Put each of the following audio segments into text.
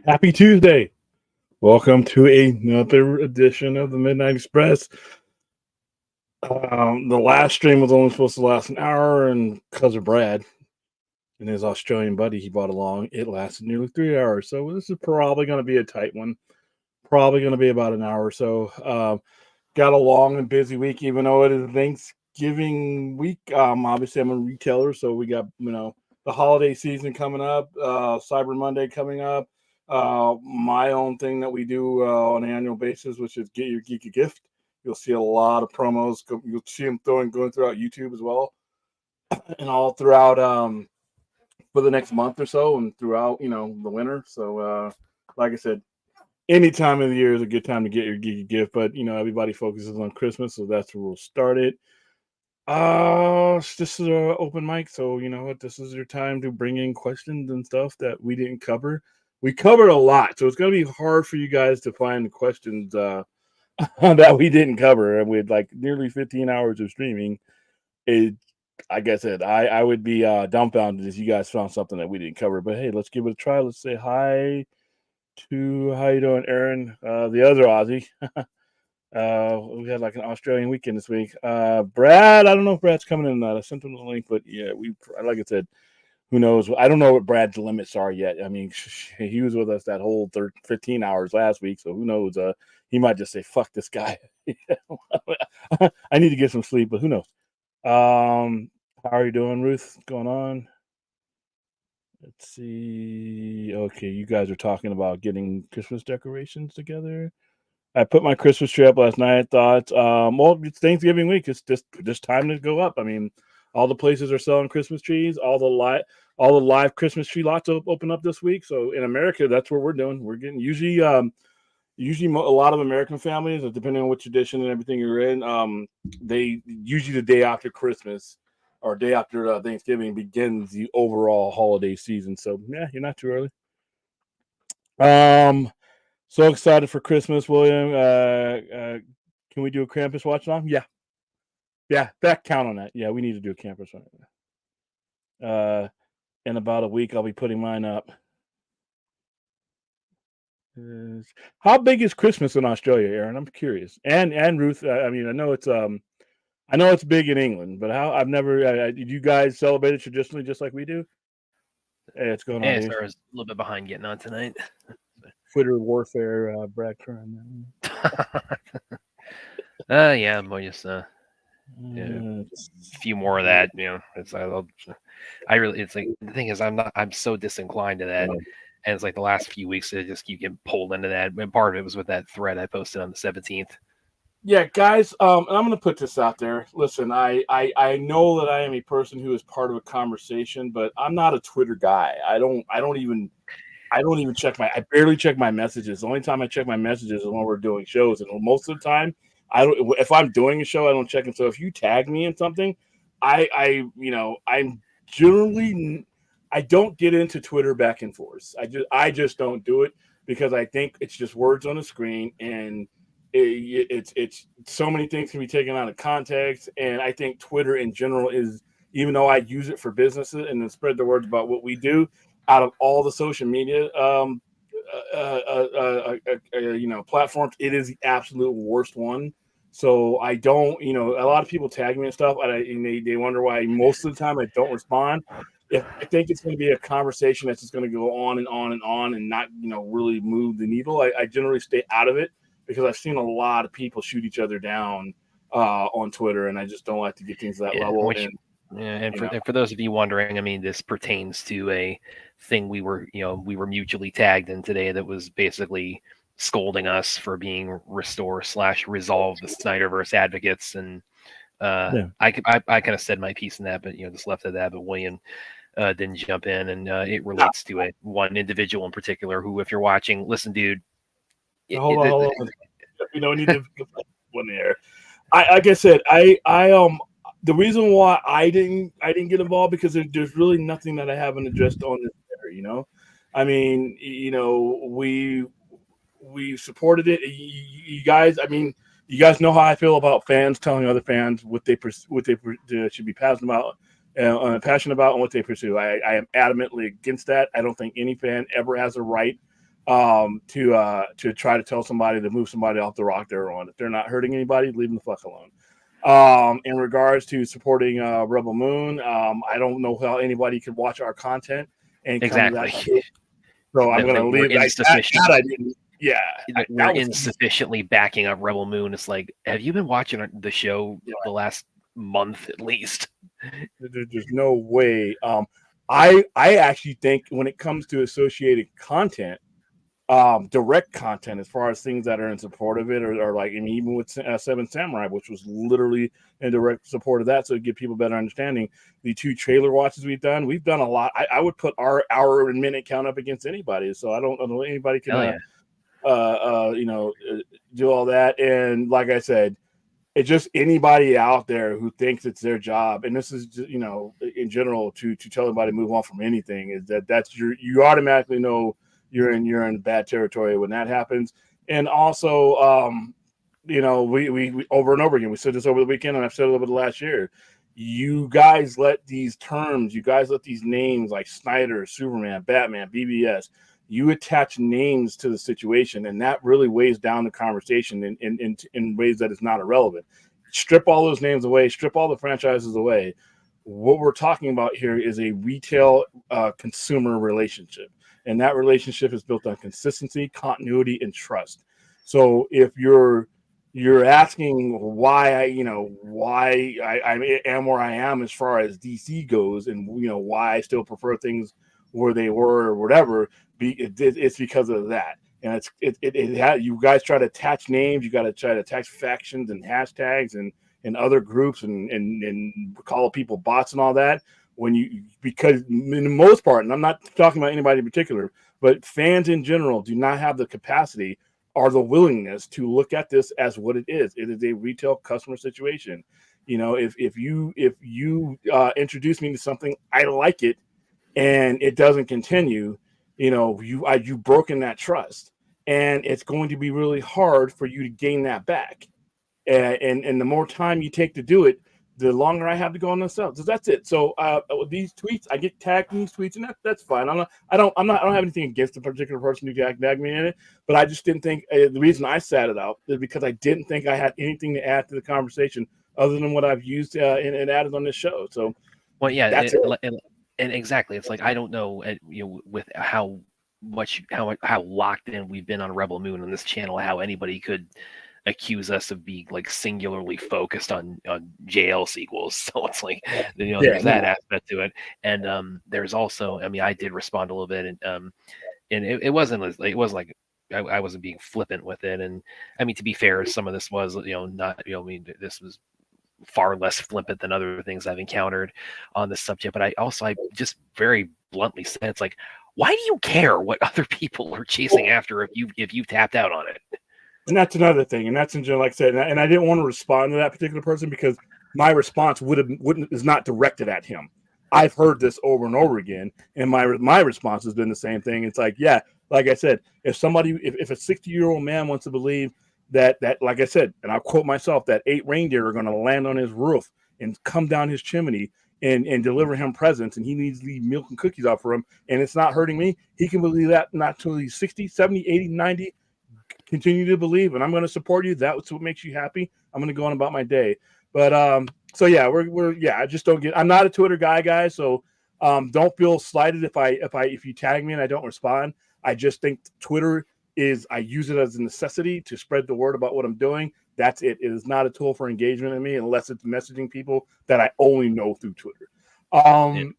Happy Tuesday. Welcome to another edition of the Midnight Express. The last stream was only supposed to last an hour, and because of Brad and his Australian buddy he brought along, it lasted nearly 3 hours. So this is probably going to be a tight one. Probably going to be about an hour or so. Got a long and busy week, even though it is Thanksgiving week. Obviously, I'm a retailer, so we got the holiday season coming up, Cyber Monday coming up. My own thing that we do on an annual basis, which is Get Your Geek a Gift. You'll see a lot of promos. You'll see them going throughout YouTube as well, and all throughout for the next month or so, and throughout the winter. So, like I said, any time of the year is a good time to get your geeky gift. But everybody focuses on Christmas, so that's where we'll start it. This is an open mic, so you know what? This is your time to bring in questions and stuff that we didn't cover. We covered a lot, so it's going to be hard for you guys to find the questions that we didn't cover. And with like nearly 15 hours of streaming, it, like I said, I would be dumbfounded if you guys found something that we didn't cover. But hey, let's give it a try. Let's say hi to how you doing, Aaron? The other Aussie. We had like an Australian weekend this week. Brad, I don't know if Brad's coming in or not. I sent him the link, but yeah, like I said, who knows? I don't know what Brad's limits are yet. I mean, he was with us that whole 15 hours last week, so who knows? He might just say, "Fuck this guy." I need to get some sleep, but who knows? How are you doing, Ruth? What's going on? Let's see. Okay, you guys are talking about getting Christmas decorations together. I put my Christmas tree up last night. I thought, well, it's Thanksgiving week. It's just time to go up. I mean, all the places are selling Christmas trees. All the live Christmas tree lots open up this week. So in America, that's what we're doing. We're getting usually a lot of American families, depending on which tradition and everything you're in, they usually the day after Christmas or day after Thanksgiving begins the overall holiday season. So yeah, you're not too early. So excited for Christmas, William. Can we do a Krampus watch along? Yeah, that count on that. Yeah, we need to do a Krampus one. In about a week, I'll be putting mine up. How big is Christmas in Australia, Aaron? I'm curious. And Ruth, I mean, I know it's big in England, but I've never. Did you guys celebrate it traditionally just like we do? Hey, it's going on. Yeah, so I was a little bit behind getting on tonight. Twitter warfare, Brad Kern. Yeah, but just a few more of that. It's it's like the thing is I'm so disinclined to that, and it's like the last few weeks I just keep getting pulled into that. And part of it was with that thread I posted on the 17th. Yeah, guys, I'm going to put this out there. Listen, I know that I am a person who is part of a conversation, but I'm not a Twitter guy. I don't even check I barely check my messages. The only time I check my messages is when we're doing shows, and most of the time, if I'm doing a show, I don't check them. So if you tag me in something, I'm generally I don't get into Twitter back and forth. I just don't do it because I think it's just words on a screen, and it's so many things can be taken out of context. And I think Twitter in general is, even though I use it for businesses and then spread the word about what we do, out of all the social media platforms, it is the absolute worst one. So I don't, a lot of people tag me and stuff, and they wonder why most of the time I don't respond. If I think it's going to be a conversation that's just going to go on and on and on and not, really move the needle, I generally stay out of it because I've seen a lot of people shoot each other down on Twitter, and I just don't like to get things to that level. For those of you wondering, I mean, this pertains to a thing we were mutually tagged in today that was basically scolding us for being restore/resolve the Snyderverse advocates, and I kind of said my piece in that, but just left it at that. But William didn't jump in, and it relates to one individual in particular who, if you're watching, listen, dude. Hold on. We need to one there. Like I said, the reason why I didn't get involved because there's really nothing that I haven't addressed on this matter. I mean, we supported it. You guys, I mean, you guys know how I feel about fans telling other fans what they should be passionate about, and what they pursue. I am adamantly against that. I don't think any fan ever has a right to try to tell somebody to move somebody off the rock they're on. If they're not hurting anybody, leave them the fuck alone. In regards to supporting Rebel Moon, I don't know how anybody could watch our content and come to that. So I'm going to leave that. I didn't. Yeah, we're insufficiently backing up Rebel Moon. It's like, have you been watching the show the last month at least? There's no way. I actually think when it comes to associated content, direct content, as far as things that are in support of it, or like, I mean, even with Seven Samurai, which was literally in direct support of that, so to give people better understanding. The 2 trailer watches we've done a lot. I would put our hour and minute count up against anybody. So I don't know anybody can do all that. And like I said, it's just anybody out there who thinks it's their job, and this is just, in general, to tell anybody to move on from anything, is that's you automatically know you're in bad territory when that happens. And also, we over and over again, we said this over the weekend, and I've said it over the last year. You guys let these names like Snyder, Superman, Batman, BBS, you attach names to the situation, and that really weighs down the conversation in ways that is not irrelevant. Strip all those names away, strip all the franchises away. What we're talking about here is a retail consumer relationship, and that relationship is built on consistency, continuity, and trust. So if you're asking why I am where I am as far as DC goes, and why I still prefer things where they were or whatever, it's because of that. And you guys try to attach names, you got to try to attach factions and hashtags and other groups and call people bots and all that, because in the most part, and I'm not talking about anybody in particular, but fans in general do not have the capacity or the willingness to look at this as what it is. It is a retail customer situation. If you introduce me to something, I like it, and it doesn't continue, you've broken that trust, and it's going to be really hard for you to gain that back. And the more time you take to do it, the longer I have to go on themselves. So that's it. So with these tweets, I get tagged in these tweets, and that's fine. I don't have anything against a particular person who tagged me in it, but I just didn't think the reason I sat it out is because I didn't think I had anything to add to the conversation other than what I've used and added on this show. So, well, yeah, that's it. And exactly, it's like, I don't know, with how locked in we've been on Rebel Moon on this channel, how anybody could accuse us of being like singularly focused on JL sequels. So it's like, there's that aspect to it. And there's also, I mean, I did respond a little bit, and it wasn't like I wasn't being flippant with it. And I mean, to be fair, some of this was, not, I mean, this was far less flippant than other things I've encountered on this subject. But I just very bluntly said, it's like, why do you care what other people are chasing after if you've tapped out on it? And that's another thing, and that's in general, like I said, and I didn't want to respond to that particular person because my response is not directed at him. I've heard this over and over again, and my response has been the same thing. It's like, yeah, like I said, if a 60-year-old man wants to believe that, like I said, and I'll quote myself, that 8 reindeer are going to land on his roof and come down his chimney and deliver him presents, and he needs to leave milk and cookies out for him, and it's not hurting me, he can believe that not until he's 60, 70, 80, 90. Continue to believe, and I'm going to support you. That's what makes you happy. I'm going to go on about my day. But so yeah, I just don't get. I'm not a Twitter guy, guys. So don't feel slighted if you tag me and I don't respond. I just think Twitter I use it as a necessity to spread the word about what I'm doing. That's it. It is not a tool for engagement in me unless it's messaging people that I only know through Twitter.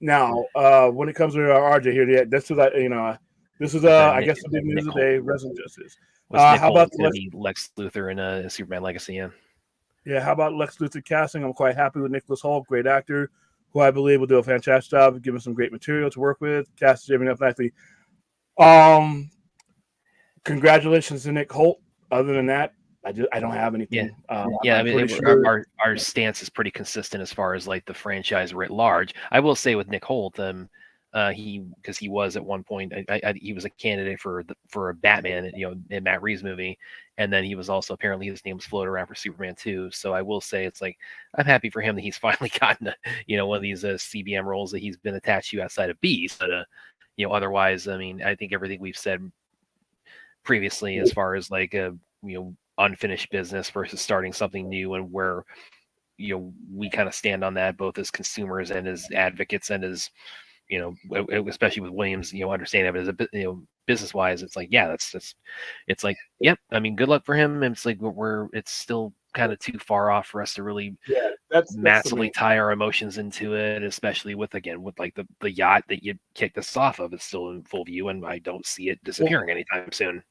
Now, when it comes to RJ here, this is I guess the big news of the day, Resident Justice. How about Lex Luthor in Superman Legacy? Yeah, how about Lex Luthor casting? I'm quite happy with Nicholas Hoult, great actor, who I believe will do a fantastic job of giving some great material to work with. Cast is shaping up nicely. Congratulations to Nick Hoult. Other than that, I don't have anything. I mean, our stance is pretty consistent as far as like the franchise writ large. I will say with Nick Hoult, because he was at one point, he was a candidate for a Batman, in Matt Reeves movie, and then he was also, apparently his name was floated around for Superman 2. So I will say, it's like, I'm happy for him that he's finally gotten one of these CBM roles that he's been attached to outside of Beast. But otherwise, I mean, I think everything we've said previously, as far as like a unfinished business versus starting something new, and where we kind of stand on that both as consumers and as advocates and as especially with Williams, understanding of it as a business wise, it's like, yeah, it's like, yep. I mean, good luck for him. And it's like it's still kind of too far off for us to really massively tie our emotions into it, especially with like the yacht that you kicked us off of is still in full view, and I don't see it disappearing anytime soon.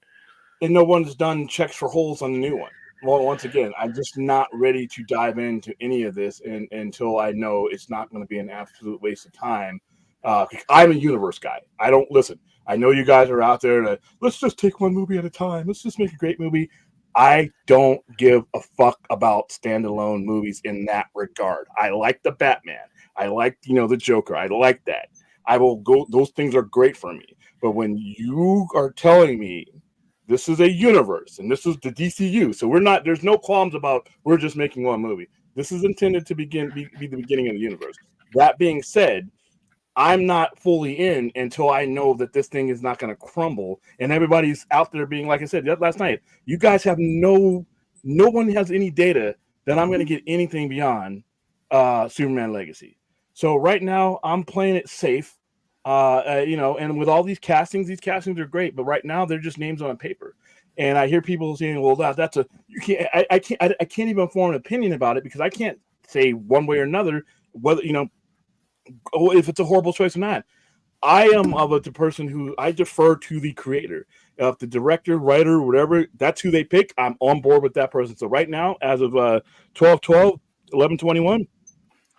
And no one's done checks for holes on the new one. Well, once again, I'm just not ready to dive into any of this until I know it's not going to be an absolute waste of time. I'm a universe guy. I don't listen. I know you guys are out there to let's just take one movie at a time. Let's just make a great movie. I don't give a fuck about standalone movies in that regard. I like the Batman. I like, the Joker. I like that. I will go. Those things are great for me. But when you are telling me this is a universe and this is the DCU, so there's no qualms about we're just making one movie. This is intended to be the beginning of the universe. That being said, I'm not fully in until I know that this thing is not going to crumble. And everybody's out there being, like I said last night, you guys have no one has any data that I'm going to get anything beyond Superman Legacy. So right now I'm playing it safe. And with all these castings are great, but right now they're just names on paper. And I hear people saying, "Well, I can't even form an opinion about it because I can't say one way or another whether if it's a horrible choice or not." I am the person who I defer to the creator. If the director, writer, whatever, that's who they pick, I'm on board with that person. So right now, as of 12/12, 11/21,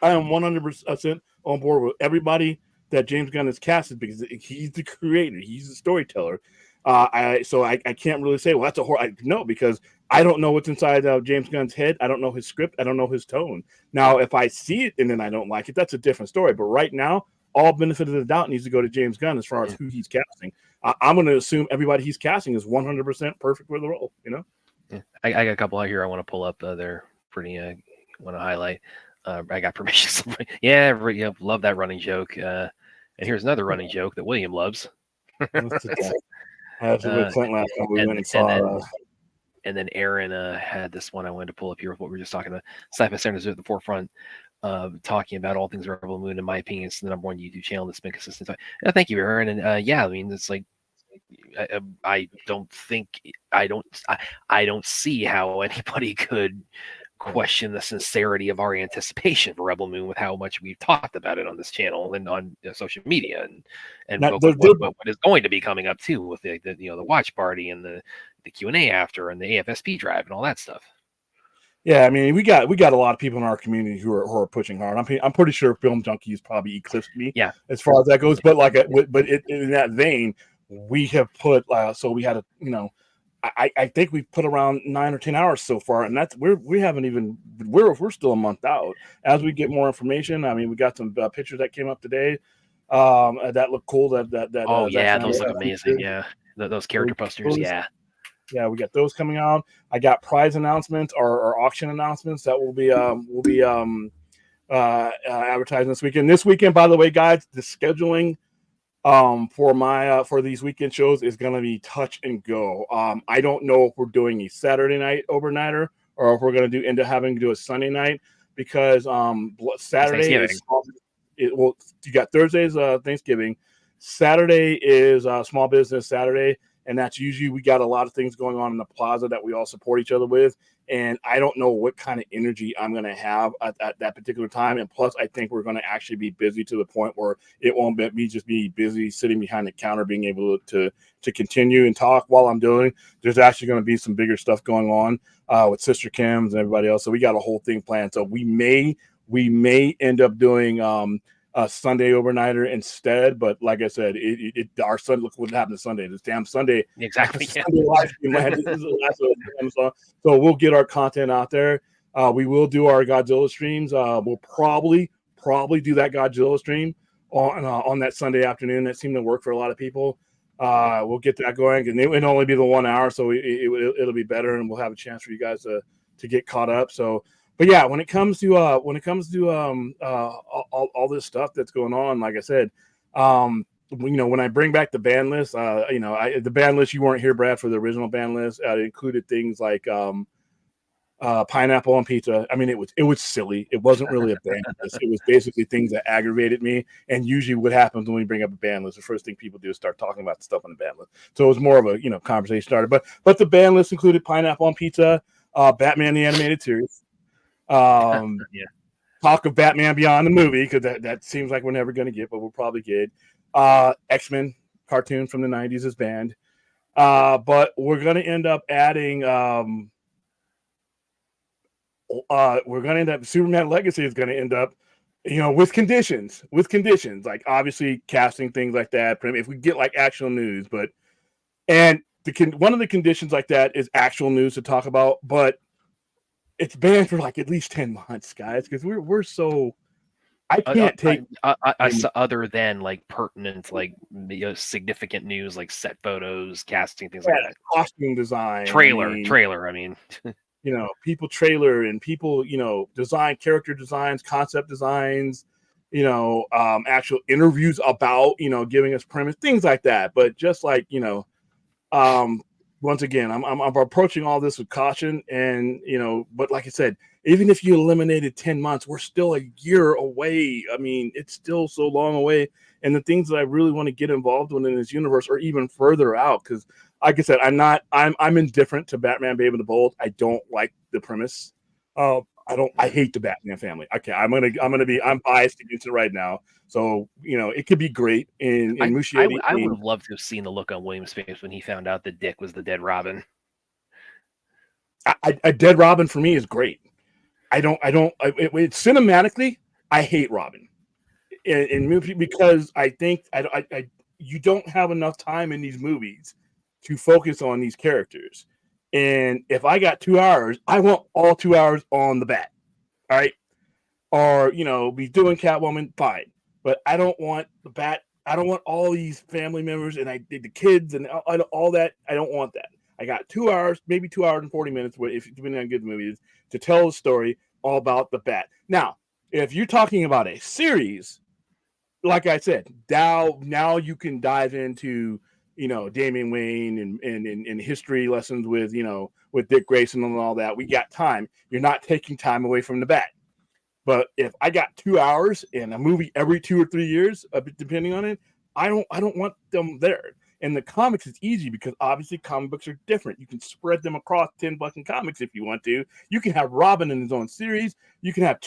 I am 100% on board with everybody that James Gunn has casted because he's the creator, he's the storyteller. I can't really say, well, that's a horror. No, because I don't know what's inside James Gunn's head. I don't know his script. I don't know his tone. Now, if I see it and then I don't like it, that's a different story. But right now, all benefit of the doubt needs to go to James Gunn as far as who he's casting. I'm going to assume everybody he's casting is 100% perfect for the role. Yeah. I got a couple out here I want to pull up. They're pretty. Want to highlight. I got permission. Love that running joke. And here's another running joke that William loves. I have to with Clint last time we went and saw. And then Aaron had this one I wanted to pull up here with what we were just talking about. Sci-Fi Centers at the forefront, talking about all things Rebel Moon. In my opinion, it's the number one YouTube channel that's been consistent. Thank you, Aaron. And I mean, it's like I don't see how anybody could question the sincerity of our anticipation for Rebel Moon with how much we've talked about it on this channel and on social media and what is going to be coming up too with the watch party and the Q&A after and the AFSP drive and all that stuff. Yeah, I mean, we got a lot of people in our community who are pushing hard. I'm pretty sure Film Junkies probably eclipsed me. Yeah, as far as that goes. But in that vein, we have put so we had I think we've put around 9 or 10 hours so far, and that's we're still a month out. As we get more information, I mean, we got some pictures that came up today that look cool. Those look amazing. Yeah, those character posters. Yeah, we got those coming out. I got prize announcements or auction announcements that will be advertising this weekend. This weekend, by the way, guys, the scheduling for these weekend shows is going to be touch and go. I don't know if we're doing a Saturday night overnighter or if we're going to end up having to do a Sunday night because Saturday is you got Thursday's Thanksgiving. Saturday is Small Business Saturday. And that's usually we got a lot of things going on in the plaza that we all support each other with. And I don't know what kind of energy I'm going to have at that particular time. And plus, I think we're going to actually be busy to the point where it won't be just be busy sitting behind the counter, being able to continue and talk while I'm doing. There's actually going to be some bigger stuff going on with Sister Kim's and everybody else. So we got a whole thing planned. So we may end up doing a Sunday overnighter instead, but like I said, our Sunday, look what happened to Sunday. This damn Sunday, exactly. Sunday live stream, this is the last one. So we'll get our content out there. We will do our Godzilla streams. We'll probably do that Godzilla stream on that Sunday afternoon. That seemed to work for a lot of people. We'll get that going, and it'll only be the 1 hour, so it'll be better, and we'll have a chance for you guys to get caught up. So. But yeah, when it comes to all this stuff that's going on, like I said, when I bring back the band list, the band list, you weren't here, Brad, for the original band list. It included things like pineapple on pizza. I mean, it was silly. It wasn't really a band list. It was basically things that aggravated me. And usually, what happens when we bring up a band list, the first thing people do is start talking about the stuff on the band list. So it was more of a conversation starter. But the band list included pineapple on pizza, Batman the animated series. Yeah. Talk of Batman Beyond the movie, because that seems like we're never going to get, but we'll probably get. X-Men cartoon from the 90s is banned. But we're going to end up adding Superman Legacy is going to end up, with conditions, like obviously casting, things like that. If we get like actual news, one of the conditions like that is actual news to talk about, but it's banned for like at least 10 months, guys, because we're so. I can't take other than like pertinent, like significant news, like set photos, casting, things like that. Costume design, trailer. I mean, people trailer and people, design character designs, concept designs, actual interviews about, giving us premise, things like that. But just like, once again, I'm approaching all this with caution, and but like I said, even if you eliminated 10 months, we're still a year away. I mean, it's still so long away, and the things that I really want to get involved in this universe are even further out. Because, like I said, I'm indifferent to Batman: Babe and the Bold. I don't like the premise. I hate the Batman family. Okay, I'm biased against it right now. So it could be great in Muschietti. I would have loved to have seen the look on William's face when he found out that Dick was the dead Robin. A dead Robin for me is great. Cinematically, I hate Robin in movie, because I think you don't have enough time in these movies to focus on these characters. And if I got 2 hours, I want all 2 hours on the Bat. All right. Or, be doing Catwoman, fine. But I don't want the Bat. I don't want all these family members and the kids and all that. I don't want that. I got 2 hours, maybe 2 hours and 40 minutes, depending on how good the movie is, to tell a story all about the Bat. Now, if you're talking about a series, like I said, now you can dive into, Damian Wayne and history lessons with Dick Grayson and all that. We got time. You're not taking time away from the Bat. But if I got 2 hours in a movie every 2 or 3 years, depending on it, I don't want them there. In the comics, it's easy because obviously comic books are different. You can spread them across 10 fucking comics if you want to. You can have Robin in his own series. You can have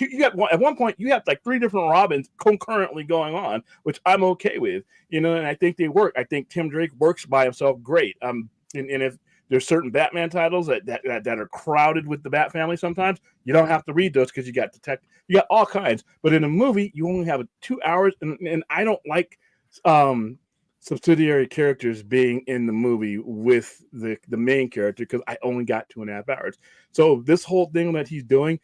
at one point, you have like 3 different Robins concurrently going on, which I'm okay with, and I think they work. I think Tim Drake works by himself great. And if there's certain Batman titles that are crowded with the Bat family, sometimes you don't have to read those because you got all kinds. But in a movie, you only have 2 hours, and I don't like subsidiary characters being in the movie with the main character, because I only got 2.5 hours. So this whole thing that he's doing,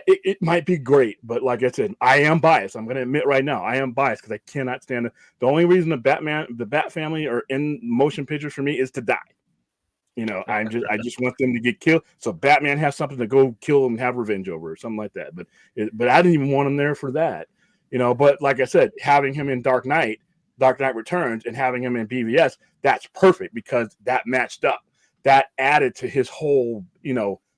it might be great, but like I said, I am biased. I'm going to admit right now, I am biased because I cannot stand it. The only reason the Bat family are in motion pictures for me is to die. I just want them to get killed, so Batman has something to go kill and have revenge over, or something like that. But I didn't even want him there for that, But like I said, having him in Dark Knight Returns, and having him in BVS, that's perfect because that matched up. That added to his whole,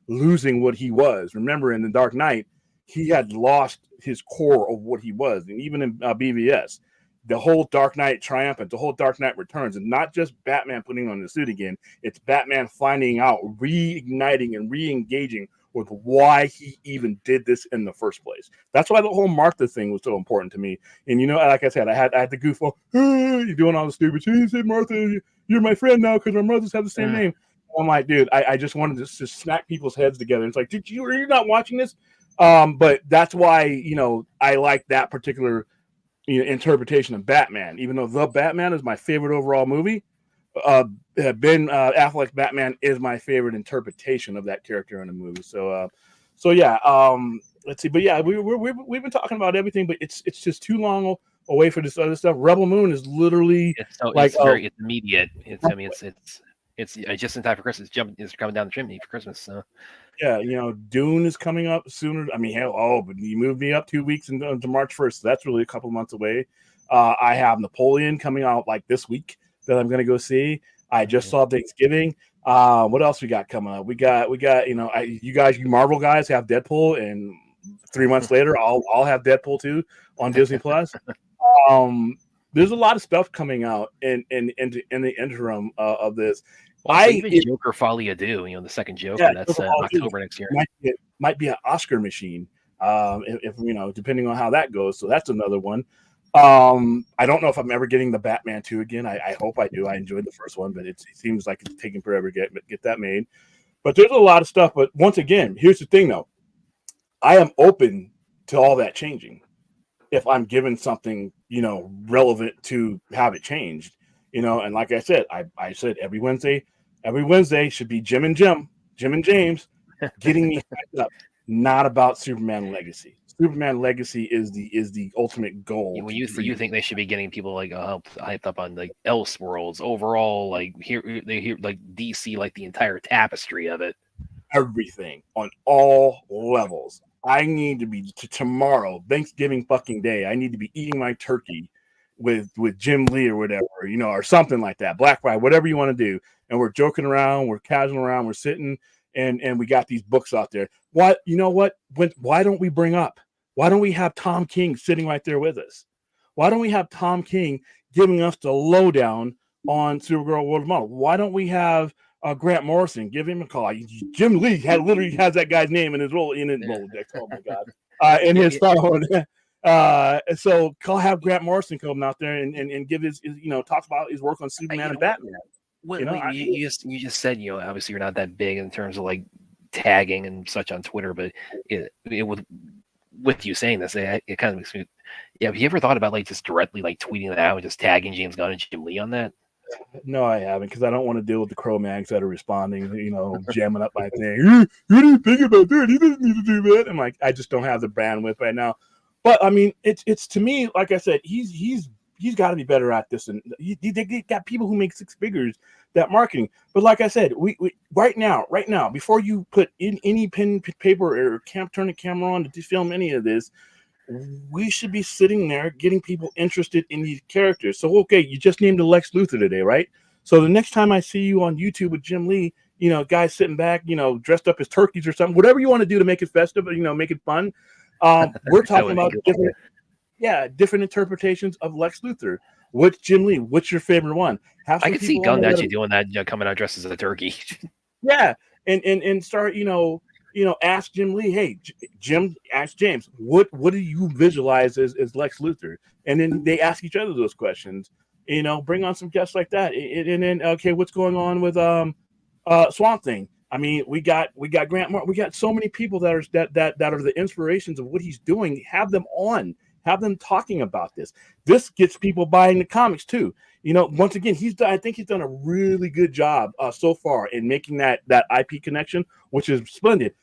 losing what he was. Remember, in the Dark Knight, he had lost his core of what he was, and even in BVS. The whole Dark Knight Triumphant, the whole Dark Knight Returns, and not just Batman putting on the suit again. It's Batman finding out, reigniting and re-engaging with why he even did this in the first place. That's why the whole Martha thing was so important to me. And like I said, I had the goof off, you're doing all the stupid shit. You said, Martha, you're my friend now because our mothers have the same name. I'm like, dude, I just wanted to just smack people's heads together. It's like, are you not watching this? But that's why, I like that particular interpretation of Batman, even though The Batman is my favorite overall movie. Ben Affleck's Batman is my favorite interpretation of that character in the movie. So yeah. Let's see, but yeah, we've been talking about everything, but it's just too long away for this other stuff. Rebel Moon is literally it's immediate. It's just in time for Christmas. It's coming down the chimney for Christmas. So. Yeah, Dune is coming up sooner. I mean, but you moved me up 2 weeks into March 1st. So that's really a couple months away. I have Napoleon coming out like this week that I'm going to go see. I just saw Thanksgiving. What else we got coming up? We got you Marvel guys have Deadpool, and 3 months later I'll have Deadpool too on Disney Plus. There's a lot of stuff coming out in the interim of this. Well, even Joker Folie à Deux, the second Joker, that's October next year. Might be an Oscar machine, if depending on how that goes. So that's another one. I don't know if I'm ever getting the Batman 2 again. I hope I do. I enjoyed the first one, but it seems like it's taking forever to get that made. But there's a lot of stuff. But once again, here's the thing, though. I am open to all that changing if I'm given something, relevant to have it changed, and like I said, I said every Wednesday should be Jim and James getting me hyped up, not about Superman Legacy. Superman Legacy is the ultimate goal. When you think they should be getting people like hyped up on like Elseworlds overall, like they hear like DC, like the entire tapestry of it, everything on all levels. I need to be tomorrow, Thanksgiving fucking day. I need to be eating my turkey with Jim Lee or whatever, or something like that. Black Friday, whatever you want to do. And we're joking around, we're casual around, we're sitting, and we got these books out there. Why don't we bring up? Why don't we have Tom King sitting right there with us? Why don't we have Tom King giving us the lowdown on Supergirl World of Marvel? Why don't we have Grant Morrison, give him a call? Jim Lee literally has that guy's name in his Rolodex. Oh my god! In his phone. So have Grant Morrison come out there and give his talk about his work on Superman and Batman. You just said obviously you're not that big in terms of like tagging and such on Twitter, but with you saying this, it kind of makes me. Yeah, have you ever thought about like just directly like tweeting that out and just tagging James Gunn and Jim Lee on that? No, I haven't, because I don't want to deal with the Cro-Mags that are responding, jamming up my thing. You didn't think about that. He doesn't need to do that. I'm like, I just don't have the bandwidth right now. But I mean, it's to me, like I said, he's got to be better at this. And they got people who make six figures that marketing. But like I said, we right now, before you put in any pen, paper, or turn the camera on to film any of this, we should be sitting there getting people interested in these characters. So, okay, you just named Lex Luthor today, right? So the next time I see you on YouTube with Jim Lee, guys sitting back, dressed up as turkeys or something, whatever you want to do to make it festive, make it fun. We're talking about different interpretations of Lex Luthor. What's Jim Lee? What's your favorite one? I could see Gunn actually doing that, coming out dressed as a turkey. Yeah, and start, ask Jim Lee, hey, Jim, ask James, what do you visualize as Lex Luthor? And then they ask each other those questions. Bring on some guests like that. And then, okay, what's going on with Swamp Thing? I mean, we got Grant Morrison. We got so many people that are the inspirations of what he's doing. Have them on. Have them talking about this. This gets people buying the comics too. Once again, I think he's done a really good job so far in making that IP connection, which is splendid.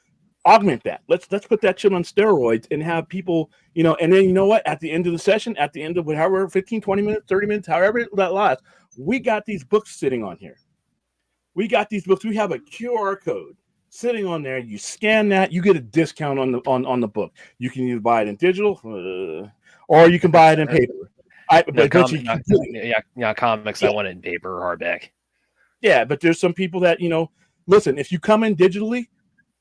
Augment that. Let's put that shit on steroids and have people, and then what? At the end of the session, at the end of however 15, 20 minutes, 30 minutes, however that lasts, we got these books sitting on here. We got these books. We have a QR code sitting on there. You scan that, you get a discount on the book. You can either buy it in digital, or you can buy it in paper. Comics. I want it in paper or hardback. Yeah, but there's some people that listen. If you come in digitally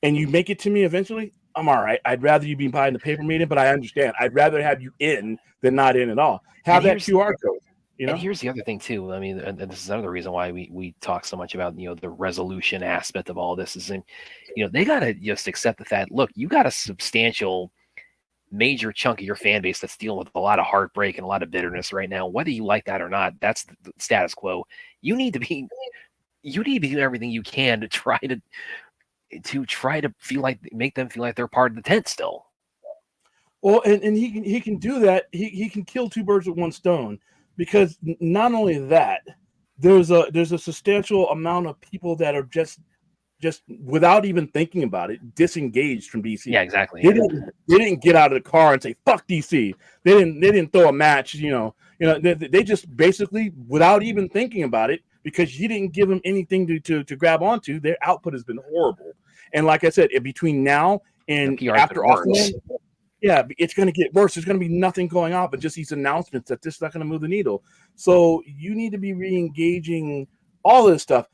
and you make it to me eventually, I'm all right. I'd rather you be buying the paper medium, but I understand. I'd rather have you in than not in at all. Have that QR code. And here's the other thing too. I mean, and this is another reason why we talk so much about the resolution aspect of all this is, they gotta just accept the fact. Look, you got a substantial, major chunk of your fan base that's dealing with a lot of heartbreak and a lot of bitterness right now. Whether you like that or not, that's the status quo. You need to be doing everything you can to try to make them feel like they're part of the tent still. Well, and he can do that. He can kill two birds with one stone. Because not only that, there's a substantial amount of people that are just without even thinking about it, disengaged from DC. Yeah, exactly. They didn't get out of the car and say fuck DC. They didn't throw a match. They just basically, without even thinking about it, because you didn't give them anything to grab onto, their output has been horrible. And like I said, between now and after Aquaman, Yeah, it's going to get worse. There's going to be nothing going on but just these announcements that this is not going to move the needle. So you need to be re-engaging all this stuff.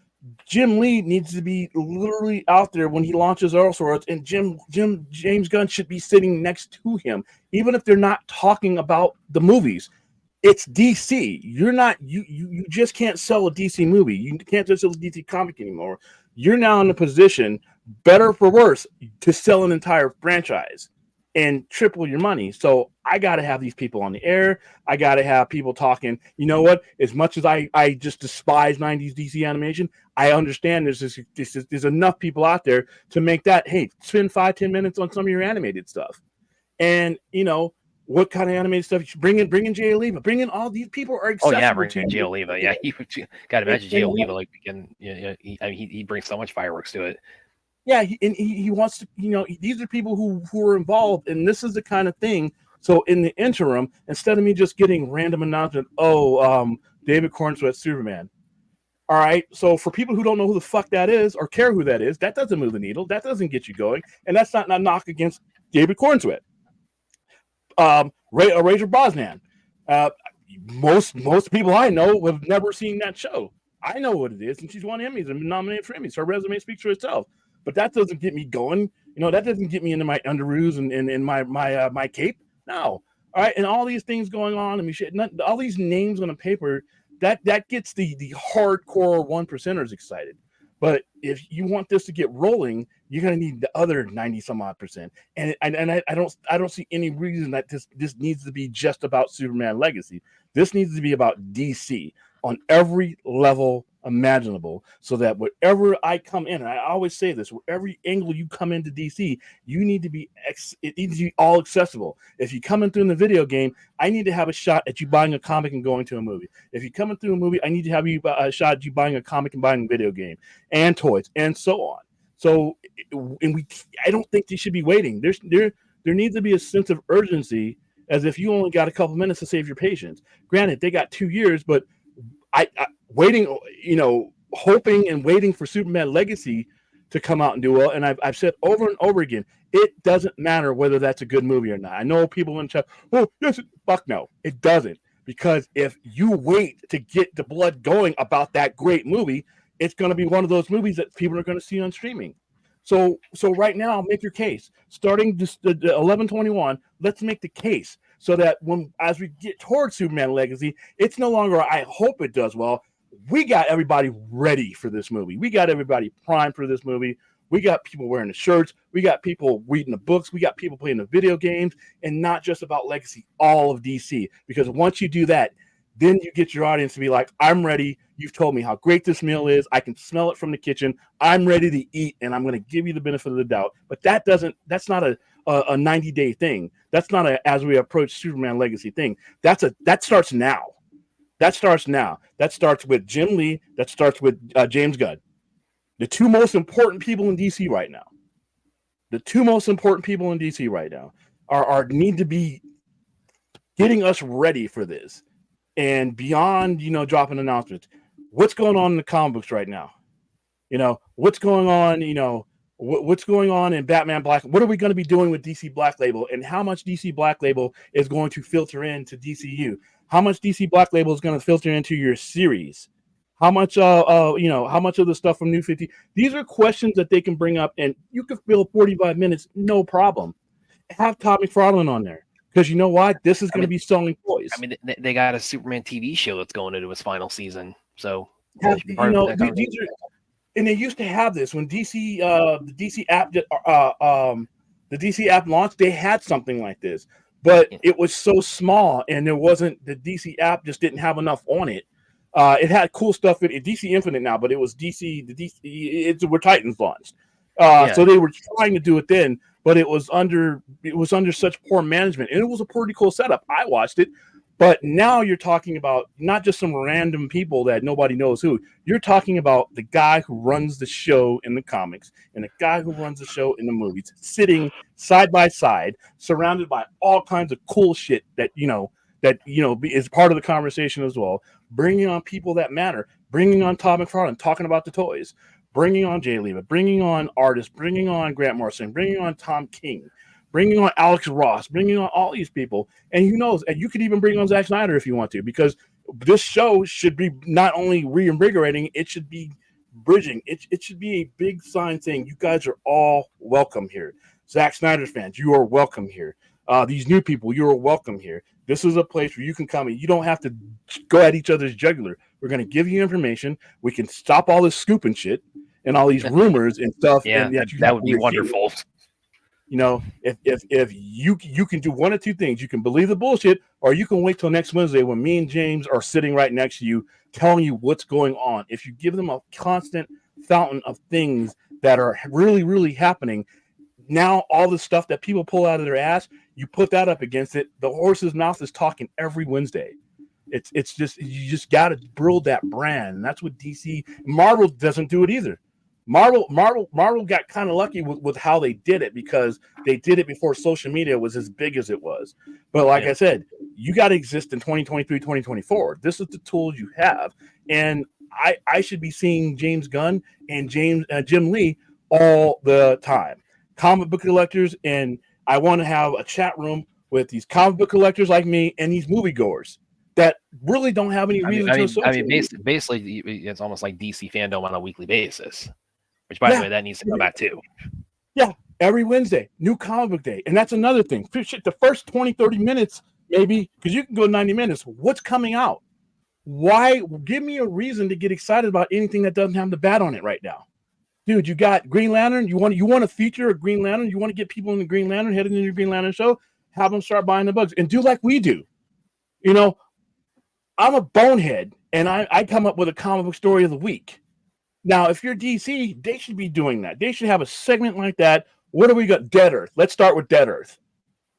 Jim Lee needs to be literally out there when he launches Swords, and James Gunn should be sitting next to him, even if they're not talking about the movies. It's DC. You're not you just can't sell a DC movie. You can't just sell a DC comic anymore. You're now in a position, better for worse, to sell an entire franchise and triple your money. So I got to have these people on the air. I got to have people talking. You know what? As much as I just despise 90s DC animation, I understand there's enough people out there to make that, hey, spend 5-10 minutes on some of your animated stuff. And, you know, what kind of animated stuff? Bring in Jay Oliva. Bring in all these people are accessible. Oh yeah, bring in Jay Oliva. Yeah, you got to imagine Jay Oliva. Like, he brings so much fireworks to it. Yeah, he wants to, you know, these are people who are involved, and this is the kind of thing. So in the interim, instead of me just getting random announcement, David Cornsweet, Superman. All right, so for people who don't know who the fuck that is or care who that is, that doesn't move the needle. That doesn't get you going, and that's not a knock against David Cornsweet. Razor Brosnan. Most people I know have never seen that show. I know what it is, and she's won Emmys and been nominated for Emmys. Her resume speaks for itself. But that doesn't get me going. You know, that doesn't get me into my underoos and my cape. No. All right. And all these things going on. I mean, all these names on a paper, that gets the hardcore 1%ers excited. But if you want this to get rolling, you're going to need the other 90 some odd percent. And I don't see any reason that this needs to be just about Superman Legacy. This needs to be about DC on every level imaginable, so that wherever I come in, and I always say this, wherever angle you come into DC, you need to be it needs to be all accessible. If you come in through in the video game, I need to have a shot at you buying a comic and going to a movie. If you come in through a movie, I need to have a shot at you buying a comic and buying a video game and toys and so on. So, I don't think they should be waiting. There needs to be a sense of urgency, as if you only got a couple minutes to save your patients. Granted, they got 2 years, but I waiting, you know, hoping and waiting for Superman Legacy to come out and do well. And I've said over and over again, it doesn't matter whether that's a good movie or not. I know people in chat, oh, yes, fuck no, it doesn't. Because if you wait to get the blood going about that great movie, it's going to be one of those movies that people are going to see on streaming. So right now, make your case. Starting the 11/21, let's make the case, so that as we get towards Superman Legacy, it's no longer, I hope it does well. We got everybody ready for this movie. We got everybody primed for this movie. We got people wearing the shirts. We got people reading the books. We got people playing the video games, and not just about Legacy, all of DC. Because once you do that, then you get your audience to be like, I'm ready. You've told me how great this meal is. I can smell it from the kitchen. I'm ready to eat, and I'm going to give you the benefit of the doubt. But that's not a 90-day thing. That's not as we approach Superman Legacy thing. That starts now. That starts now. That starts with Jim Lee. That starts with James Gunn. The two most important people in DC right now. The two most important people in DC right now are need to be getting us ready for this. And beyond, you know, dropping announcements, what's going on in the comic books right now? You know, what's going on, you know, what's going on in Batman Black? What are we going to be doing with DC Black Label, and how much DC Black Label is going to filter into DCU? How much DC Black Label is going to filter into your series? How much, how much of the stuff from New 50? These are questions that they can bring up, and you can fill 45 minutes, no problem. Have Todd McFarlane on there, because you know what? This is going to be selling toys. I mean, they got a Superman TV show that's going into its final season, so these are, and they used to have this when DC, the DC app launched. They had something like this, but it was so small, and the DC app just didn't have enough on it. It had cool stuff in DC Infinite now, but it was it's where Titans launched. So they were trying to do it then, but it was under such poor management, and it was a pretty cool setup. I watched it, but now you're talking about not just some random people that nobody knows who. You're talking about the guy who runs the show in the comics and the guy who runs the show in the movies, sitting side by side, surrounded by all kinds of cool shit that is part of the conversation as well. Bringing on people that matter, bringing on Todd McFarlane, talking about the toys, bringing on Jay Leva, bringing on artists, bringing on Grant Morrison, bringing on Tom King, bringing on Alex Ross, bringing on all these people. And who knows? And you could even bring on Zack Snyder if you want to, because this show should be not only reinvigorating, it should be bridging. It should be a big sign saying you guys are all welcome here. Zack Snyder fans, you are welcome here. These new people, you are welcome here. This is a place where you can come and you don't have to go at each other's jugular. We're going to give you information. We can stop all this scooping shit and all these rumors and stuff. Yeah, and that would be wonderful. You know, if you can do one of two things, you can believe the bullshit, or you can wait till next Wednesday when me and James are sitting right next to you, telling you what's going on. If you give them a constant fountain of things that are really, really happening, now all the stuff that people pull out of their ass, you put that up against it. The horse's mouth is talking every Wednesday. It's just, you just got to build that brand, and that's what DC. Marvel doesn't do it either. Marvel got kind of lucky with how they did it, because they did it before social media was as big as it was. But like I said, you got to exist in 2023, 2024. This is the tools you have. And I should be seeing James Gunn and Jim Lee all the time. Comic book collectors, and I want to have a chat room with these comic book collectors like me and these moviegoers that really don't have any reason to associate. Basically, it's almost like DC fandom on a weekly basis. Which, by the way, that needs to come back too. Yeah, every Wednesday, new comic book day. And that's another thing. The first 20, 30 minutes, maybe, because you can go 90 minutes. What's coming out? Why? Give me a reason to get excited about anything that doesn't have the bat on it right now. Dude, you got Green Lantern. You want to feature a Green Lantern? You want to get people in the Green Lantern, heading into the Green Lantern show? Have them start buying the books and do like we do. You know, I'm a bonehead, and I come up with a comic book story of the week. Now, if you're DC, they should be doing that. They should have a segment like that. What do we got? Dead Earth. Let's start with Dead Earth.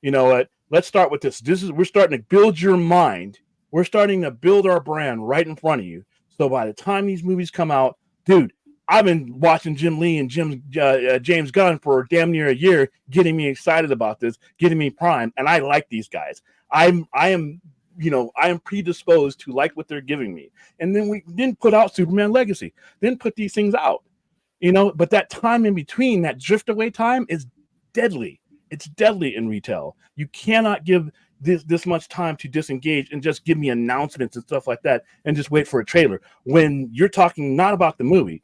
You know what? Let's start with this. We're starting to build your mind. We're starting to build our brand right in front of you. So by the time these movies come out, dude, I've been watching Jim Lee and James Gunn for damn near a year, getting me excited about this, getting me primed, and I like these guys. I am predisposed to like what they're giving me. And then we didn't put out Superman Legacy, then put these things out, but that time in between, that drift away time, is deadly. It's deadly in retail. You cannot give this much time to disengage and just give me announcements and stuff like that and just wait for a trailer when you're talking not about the movie.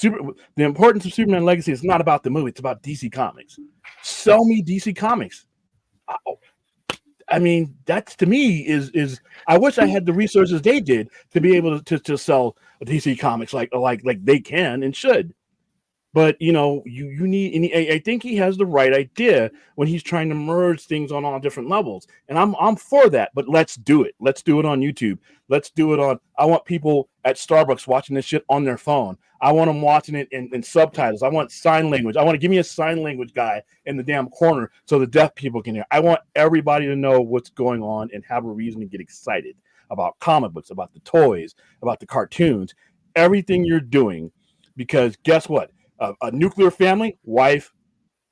The importance of Superman Legacy is not about the movie. It's about DC Comics. Sell me DC Comics. I mean, that's, to me, is I wish I had the resources they did to be able to sell DC Comics like they can and should. But you need, and I think he has the right idea when he's trying to merge things on all different levels, and I'm for that. But let's do it. Let's do it on YouTube. Let's do it on. I want people at Starbucks watching this shit on their phone. I want them watching it in subtitles. I want sign language. I want to give me a sign language guy in the damn corner so the deaf people can hear. I want everybody to know what's going on and have a reason to get excited about comic books, about the toys, about the cartoons, everything you're doing. Because guess what? A nuclear family,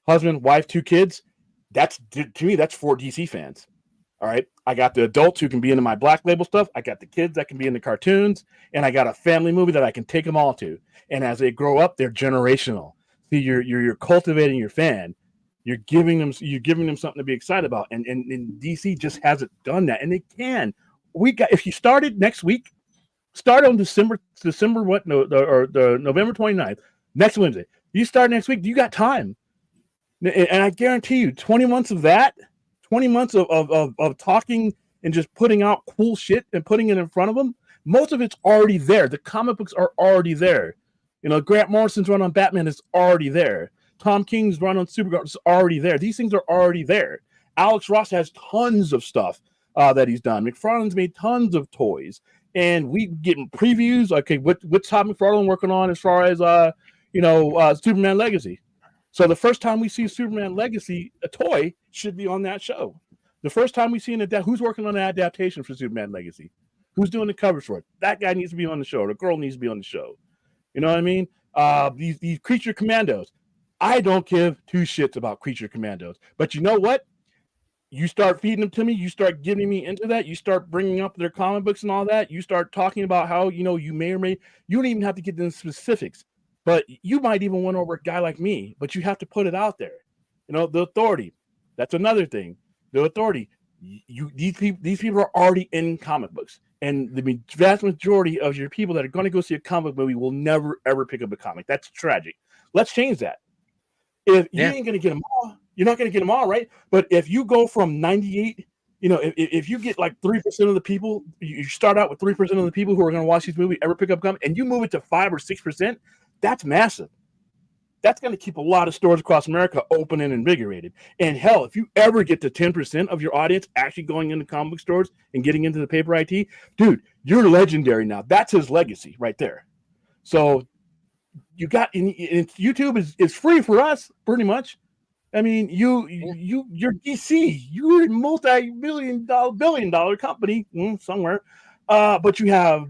husband, wife, 2 kids. That's, to me, that's 4 DC fans. All right. I got the adults who can be into my Black Label stuff. I got the kids that can be in the cartoons, and I got a family movie that I can take them all to. And as they grow up, they're generational. See, you're cultivating your fan. You're giving them something to be excited about. And DC just hasn't done that. And they can. If you started next week, start on December what? No, or the November 29th. Next Wednesday. You start next week. You got time. And I guarantee you, 20 months of that, 20 months of talking and just putting out cool shit and putting it in front of them, most of it's already there. The comic books are already there. Grant Morrison's run on Batman is already there. Tom King's run on Supergirl is already there. These things are already there. Alex Ross has tons of stuff that he's done. McFarlane's made tons of toys. And we getting previews. Okay, what's Todd McFarlane working on as far as Superman Legacy? So the first time we see Superman Legacy, a toy, should be on that show. The first time we see who's working on an adaptation for Superman Legacy, who's doing the covers for it, that guy needs to be on the show. The girl needs to be on the show. You know what I mean? These Creature Commandos. I don't give 2 shits about Creature Commandos. But you know what? You start feeding them to me. You start getting me into that. You start bringing up their comic books and all that. You start talking about how, you may or may, you don't even have to get into specifics. But you might even win over a guy like me, but you have to put it out there. The authority. That's another thing. The authority. These people are already in comic books, and the vast majority of your people that are going to go see a comic movie will never ever pick up a comic. That's tragic. Let's change that. If you ain't going to get them all, you're not going to get them all, right? But if you go from 98, if you get like 3% of the people, you start out with 3% of the people who are going to watch these movies ever pick up comic, and you move it to 5 or 6%, that's massive. That's going to keep a lot of stores across America open and invigorated. And hell, if you ever get to 10% of your audience actually going into comic book stores and getting into the paper IT, dude, you're legendary now. That's his legacy right there. So you got YouTube is free for us pretty much. I mean, you're DC, you're a multi-billion dollar company somewhere, but you have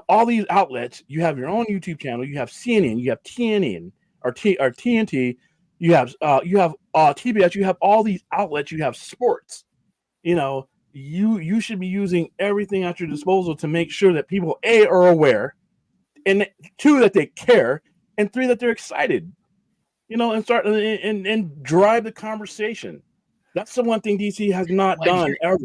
all these outlets. You have your own YouTube channel. You have CNN. You have TNN. Or TNT, you have TBS, you have all these outlets, you have sports. You should be using everything at your disposal to make sure that people are aware, and 2 that they care, and 3 that they're excited. And start and drive the conversation. That's the one thing DC has not done ever.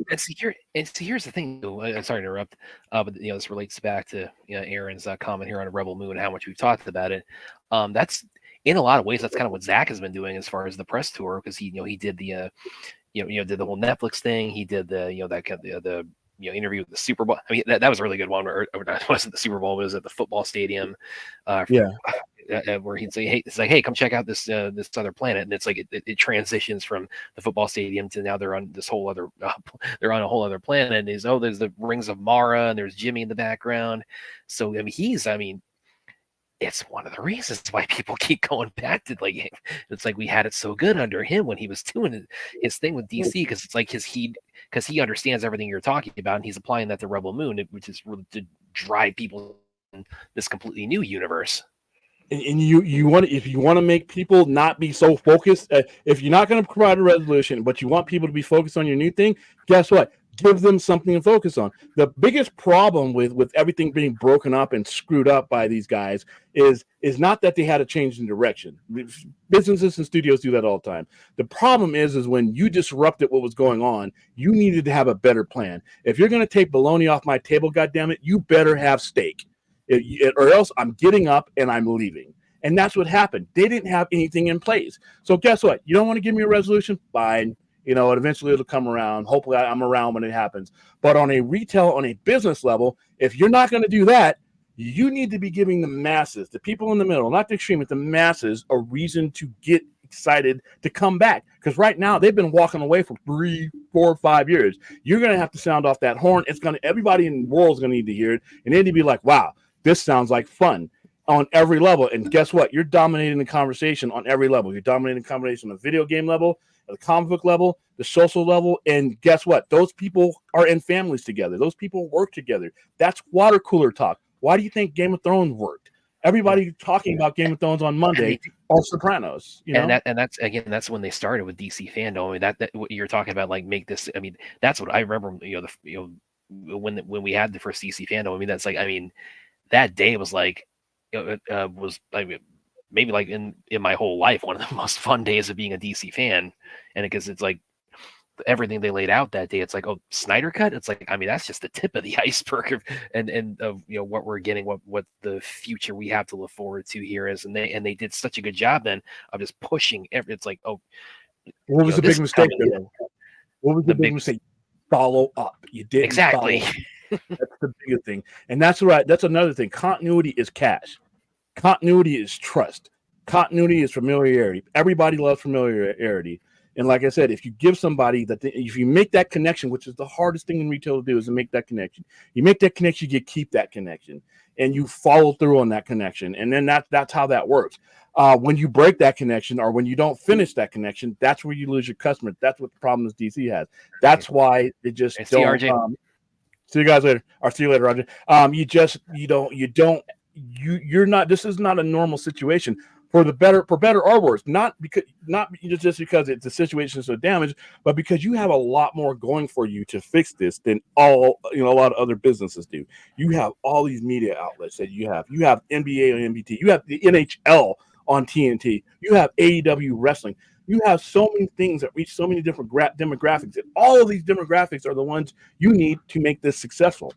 And here's the thing. I'm sorry to interrupt, but this relates back to Aaron's comment here on a Rebel Moon and how much we've talked about it. That's in a lot of ways, that's kind of what Zach has been doing as far as the press tour, because he did the did the whole Netflix thing. He did the the interview with the Super Bowl. I mean, that was a really good one. Or it wasn't the Super Bowl, it was at the football stadium. Where he'd say, "Hey, it's like, hey, come check out this other planet," and it's like it transitions from the football stadium to now they're on this whole other they're on a whole other planet. And there's the rings of Mara, and there's Jimmy in the background. So I mean, it's one of the reasons why people keep going back to it's like we had it so good under him when he was doing his thing with DC, because it's like because he understands everything you're talking about, and he's applying that to Rebel Moon, which is really to drive people in this completely new universe. And if you want to make people not be so focused, if you're not going to provide a resolution, but you want people to be focused on your new thing, guess what? Give them something to focus on. The biggest problem with everything being broken up and screwed up by these guys is not that they had a change in direction. Businesses and studios do that all the time. The problem is when you disrupted what was going on, you needed to have a better plan. If you're going to take baloney off my table, goddammit, you better have steak. Or else I'm getting up and I'm leaving. And that's what happened. They didn't have anything in place. So guess what? You don't want to give me a resolution? Fine. Eventually it'll come around. Hopefully I'm around when it happens. But on a retail, on a business level, if you're not going to do that, you need to be giving the masses, the people in the middle, not the extremists, the masses, a reason to get excited to come back. Because right now they've been walking away for 3, 4, 5 years. You're going to have to sound off that horn. Everybody in the world is going to need to hear it. And they need to be like, wow, this sounds like fun on every level. And guess what? You're dominating the conversation on every level. You're dominating the conversation on the video game level, at the comic book level, the social level. And guess what? Those people are in families together. Those people work together. That's water cooler talk. Why do you think Game of Thrones worked? Everybody talking about Game of Thrones on Monday or Sopranos. And that's when they started with DC fandom. I mean, that what you're talking about, like, make this. I mean, that's what I remember. When we had the first DC fandom. I mean, that's like, I mean, that day was like, maybe like in my whole life, one of the most fun days of being a DC fan. And because it's like everything they laid out that day, it's like, oh, Snyder Cut. It's like, I mean, that's just the tip of the iceberg of what we're getting, what the future we have to look forward to here is. And they did such a good job then of just pushing it's like, oh, what was the big mistake? What was the big mistake? Follow up. You didn't exactly. That's the biggest thing. And that's right. That's another thing. Continuity is cash. Continuity is trust. Continuity is familiarity. Everybody loves familiarity. And like I said, if you give somebody if you make that connection, which is the hardest thing in retail to do, is to make that connection. You make that connection, you keep that connection, and you follow through on that connection. And then that's how that works. When you break that connection, or when you don't finish that connection, that's where you lose your customer. That's what the problem is DC has. That's why they just don't. See you guys later. Or see you later, Roger. You're not. This is not a normal situation for better or worse. Not just because the situation is so damaged, but because you have a lot more going for you to fix this than a lot of other businesses do. You have all these media outlets that you have. You have NBA on NBT. You have the NHL on TNT. You have AEW wrestling. You have so many things that reach so many different demographics, and all of these demographics are the ones you need to make this successful.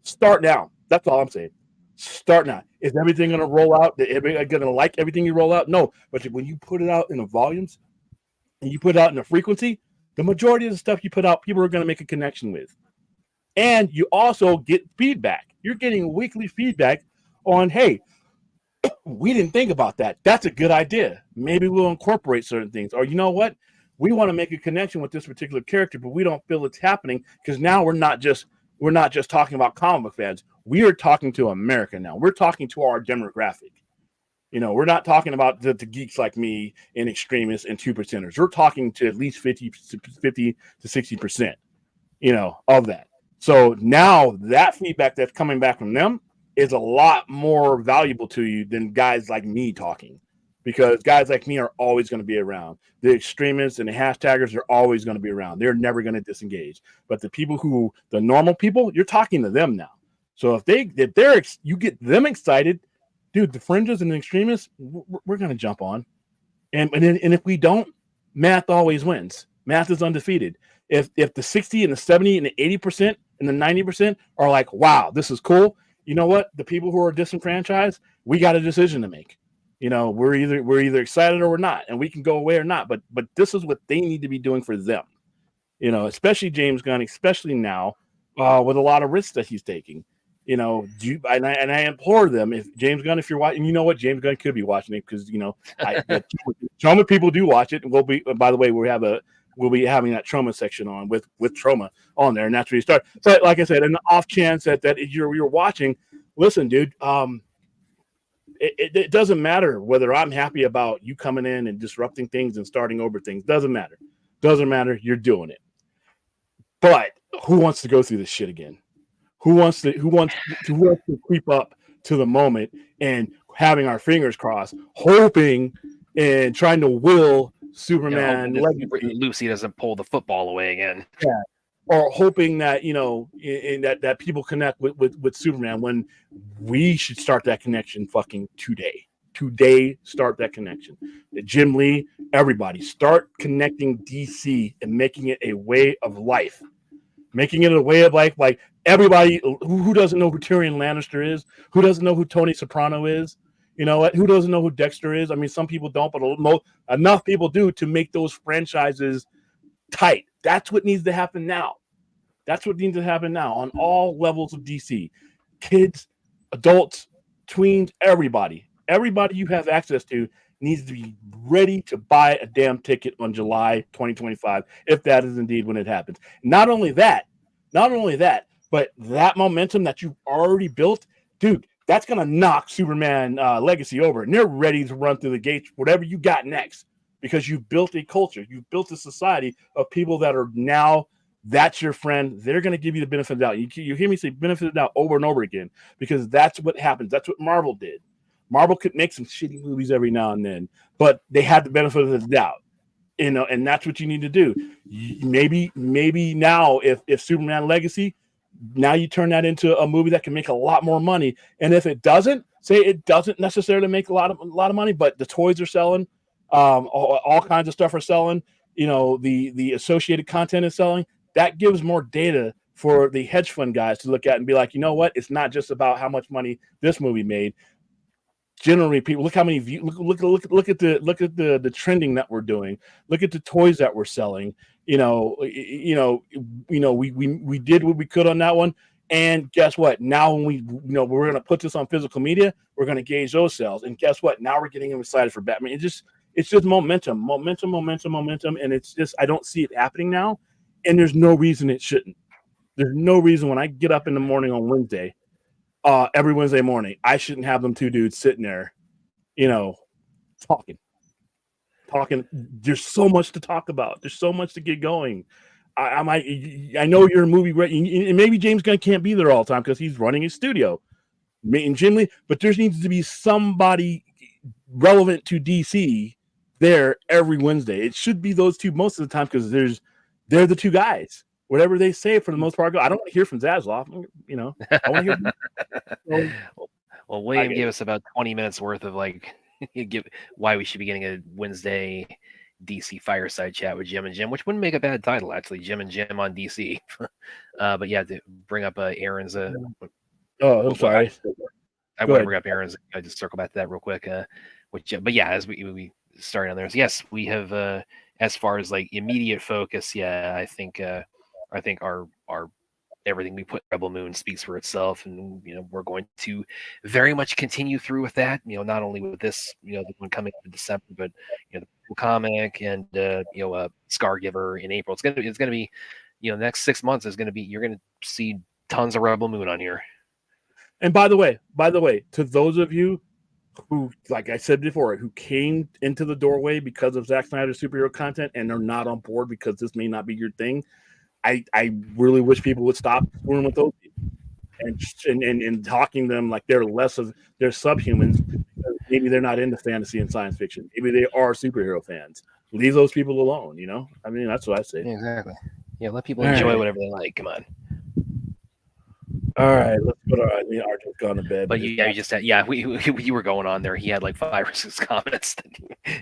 Start now. That's all I'm saying. Start now. Is everything going to roll out? Is everybody going to like everything you roll out? No. But when you put it out in the volumes and you put it out in the frequency, the majority of the stuff you put out, people are going to make a connection with. And you also get feedback. You're getting weekly feedback on, hey, we didn't think about that. That's a good idea. Maybe we'll incorporate certain things. Or you know what? We want to make a connection with this particular character, but we don't feel it's happening because now we're not just talking about comic book fans. We are talking to America now. We're talking to our demographic. We're not talking about the geeks like me and extremists and 2%ers. We're talking to at least 50 to 60%, of that. So now that feedback that's coming back from them is a lot more valuable to you than guys like me talking, because guys like me are always going to be around. The extremists and the hashtaggers are always going to be around. They're never going to disengage. But the normal people, you're talking to them now. So if you get them excited, dude, the fringes and the extremists, we're going to jump on. And if we don't, math always wins. Math is undefeated. If the 60 and the 70 and the 80% and the 90% are like, wow, this is cool. You know what? The people who are disenfranchised, we got a decision to make. We're either excited or we're not, and we can go away or not. But this is what they need to be doing for them. Especially James Gunn, especially now with a lot of risks that he's taking. And I implore them, if James Gunn, if you're watching, you know what, James Gunn could be watching it because Trauma people do watch it. And by the way, we'll be having that Trauma section on with Trauma on there, and that's where you start. But like I said, in the off chance that you're watching, listen, dude, it doesn't matter whether I'm happy about you coming in and disrupting things and starting over things. Doesn't matter. You're doing it. But who wants to go through this shit again? Who wants to creep up to the moment and having our fingers crossed, hoping and trying to will Superman Lucy doesn't pull the football away again. Yeah. Or hoping that that people connect with Superman, when we should start that connection fucking today. Start that connection. Jim Lee, everybody, start connecting DC and making it a way of life. Making it a way of life, like everybody who doesn't know who Tyrion Lannister is, who doesn't know who Tony Soprano is, who doesn't know who Dexter is. I mean, some people don't, but enough people do to make those franchises tight. That's what needs to happen now. On all levels of DC. Kids, adults, tweens, everybody you have access to needs to be ready to buy a damn ticket on July 2025, if that is indeed when it happens. Not only that, but that momentum that you've already built, dude, that's going to knock Superman Legacy over, and they're ready to run through the gates, whatever you got next, because you've built a culture. You've built a society of people that are now, that's your friend. They're going to give you the benefit of the doubt. You hear me say benefit of the doubt over and over again, because that's what happens. That's what Marvel did. Marvel could make some shitty movies every now and then, but they had the benefit of the doubt, and that's what you need to do. Maybe now, if Superman Legacy, now you turn that into a movie that can make a lot more money. And if it doesn't necessarily make a lot of money, but the toys are selling, all kinds of stuff are selling, the associated content is selling, that gives more data for the hedge fund guys to look at and be like, you know what? It's not just about how much money this movie made. Generally, people look how many views. Look at the trending that we're doing. Look at the toys that we're selling. We did what we could on that one. And guess what? Now when we're going to put this on physical media, we're going to gauge those sales. And guess what? Now we're getting excited for Batman. It's just momentum. And it's just, I don't see it happening now. And there's no reason it shouldn't. There's no reason when I get up in the morning on Wednesday, every Wednesday morning, I shouldn't have them two dudes sitting there, talking. There's so much to talk about. There's so much to get going. I know you're a movie, and maybe James Gunn can't be there all the time because he's running his studio, and Jim Lee, but there needs to be somebody relevant to DC there every Wednesday. It should be those two most of the time because they're the two guys. Whatever they say, for the most part, I don't want to hear from Zaslav. I want to hear. Well, William gave us about 20 minutes worth of why we should be getting a Wednesday DC Fireside Chat with Jim and Jim, which wouldn't make a bad title actually, Jim and Jim on DC. But yeah, to bring up Aaron's. I'm sorry. I want to bring up Aaron's. I just circle back to that real quick. But yeah, as we started on there, yes, we have. As far as like immediate focus, yeah, I think our everything we put in Rebel Moon speaks for itself, and we're going to very much continue through with that. Not only with this, the one coming up in December, but the comic and Scargiver in April. It's gonna be the next 6 months is gonna be, you're gonna see tons of Rebel Moon on here. And by the way, to those of you who, like I said before, who came into the doorway because of Zack Snyder's superhero content and are not on board because this may not be your thing, I really wish people would stop screwing with those people and talking to them like they're subhumans. Maybe they're not into fantasy and science fiction. Maybe they are superhero fans. Leave those people alone. I mean, that's what I say. Exactly. Yeah, let people enjoy whatever they like. Come on. All right, let's go to Arjun's gone to bed. But you were going on there. He had like 5 or 6 comments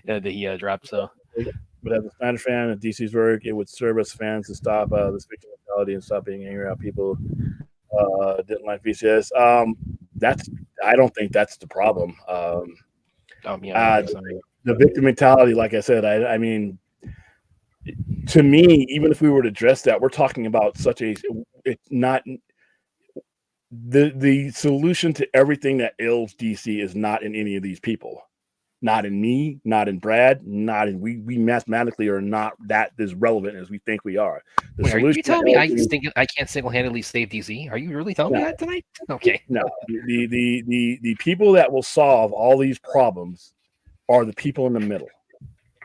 that he dropped. So, but as a Snyder fan of DC's work, it would serve us fans to stop this victim mentality and stop being angry at people didn't like VCS. I don't think that's the problem. The victim mentality, like I said, I mean, to me, even if we were to address that, we're talking about it's not. The solution to everything that ails DC is not in any of these people, not in me, not in Brad, not in we mathematically are not that as relevant as we think we are. Are you telling me I can't single-handedly save DC? Are you really telling me that tonight? Okay. No, the people that will solve all these problems are the people in the middle.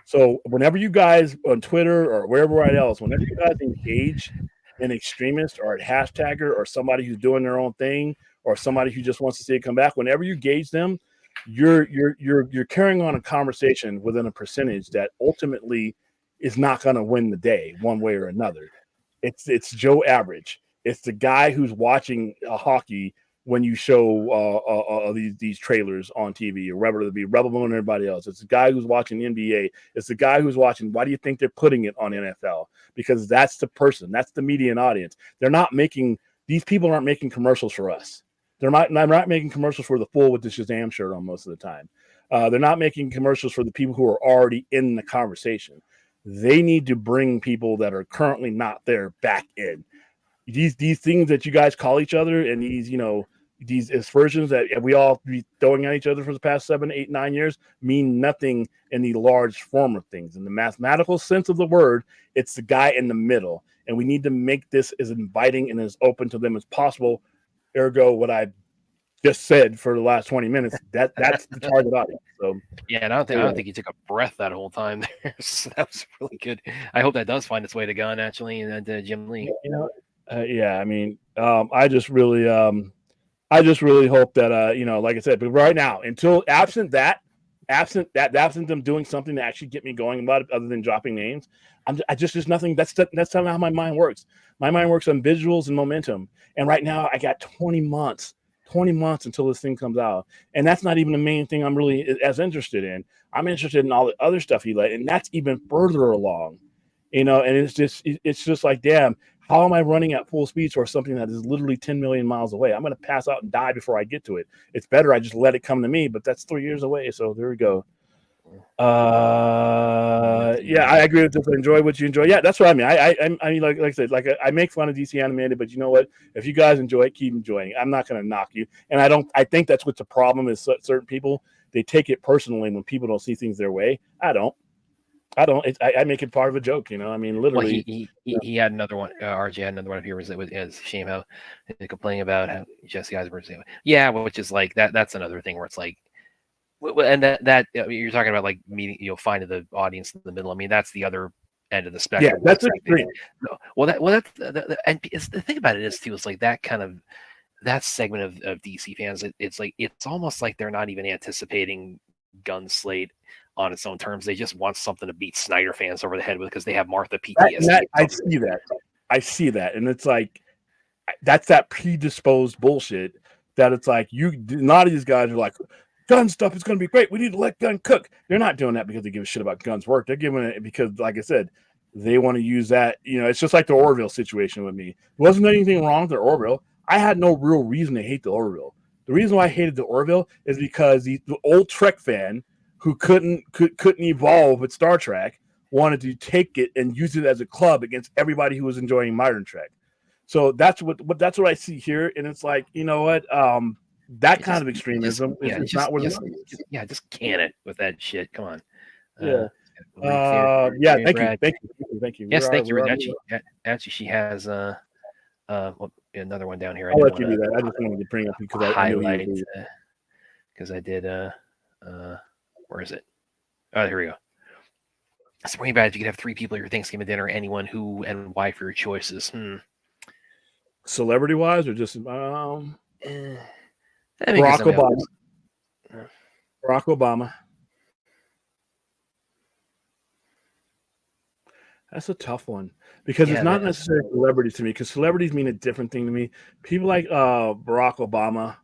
So whenever you guys on Twitter or wherever else, whenever you guys engage an extremist or a hashtagger or somebody who's doing their own thing or somebody who just wants to see it come back, whenever you gauge them, you're carrying on a conversation within a percentage that ultimately is not going to win the day one way or another. It's Joe Average. It's the guy who's watching hockey when you show these trailers on TV, or whether it be Rebel Moon or everybody else. It's the guy who's watching the NBA. It's the guy who's watching, why do you think they're putting it on NFL? Because that's the person. That's the median audience. These people aren't making commercials for us. They're not making commercials for the fool with the Shazam shirt on most of the time. They're not making commercials for the people who are already in the conversation. They need to bring people that are currently not there back in. These things that you guys call each other and these aspersions that we all be throwing at each other for the past 7, 8, 9 years mean nothing in the large form of things. In the mathematical sense of the word, it's the guy in the middle. And we need to make this as inviting and as open to them as possible. Ergo, what I just said for the last 20 minutes, that's the target audience. So yeah, and I don't think you took a breath that whole time there. So that was really good. I hope that does find its way to Gunn actually, and then Jim Lee. I mean, I just really hope that like I said, but right now, until absent them doing something to actually get me going about it, other than dropping names, there's nothing. That's not how my mind works. My mind works on visuals and momentum. And right now, I got 20 months until this thing comes out, and that's not even the main thing I'm really as interested in. I'm interested in all the other stuff he let, and that's even further along. And it's just like, damn. How am I running at full speed towards something that is literally 10 million miles away? I'm going to pass out and die before I get to it. It's better I just let it come to me, but that's 3 years away. So there we go. I agree with this. Enjoy what you enjoy. Yeah, that's what I mean. I mean, like I said, I make fun of DC animated, but you know what? If you guys enjoy it, keep enjoying it. I'm not going to knock you. And I think that's what's the problem is certain people, they take it personally when people don't see things their way. I don't. I make it part of a joke, I mean, literally. Well, he had another one. RJ had another one of yours. It's a shame how they're complaining about how Jesse Eisenberg's. Yeah, which is like that. That's another thing where it's like, and that you're talking about like meeting, finding the audience in the middle. I mean, that's the other end of the spectrum. Yeah, that's extreme. That's and the thing about it is too. It's like that kind of that segment of DC fans. It's like it's almost like they're not even anticipating Gunn slate on its own terms. They just want something to beat Snyder fans over the head with because they have Martha PTSD. I see that. And it's like, that's that predisposed bullshit that it's like, a lot of these guys are like, gun stuff is going to be great. We need to let gun cook. They're not doing that because they give a shit about guns work. They're giving it because, like I said, they want to use that. It's just like the Orville situation with me. There wasn't anything wrong with the Orville. I had no real reason to hate the Orville. The reason why I hated the Orville is because the old Trek fan who couldn't evolve with Star Trek wanted to take it and use it as a club against everybody who was enjoying modern Trek. So that's what I see here, and it's like, you know what, that kind of extremism is not what it is. Just can it with that shit. Come on. Thank you. Yes, thank you. Actually, she has another one down here. I'll let you do that. I just wanted to bring up because I highlight because I did. Where is it? Oh, here we go. It's pretty bad if you could have 3 people at your Thanksgiving dinner. Anyone, who, and why for your choices? Celebrity wise, or just Barack Obama. Barack Obama. That's a tough one because it's not necessarily celebrities to me, because celebrities mean a different thing to me. People like Barack Obama,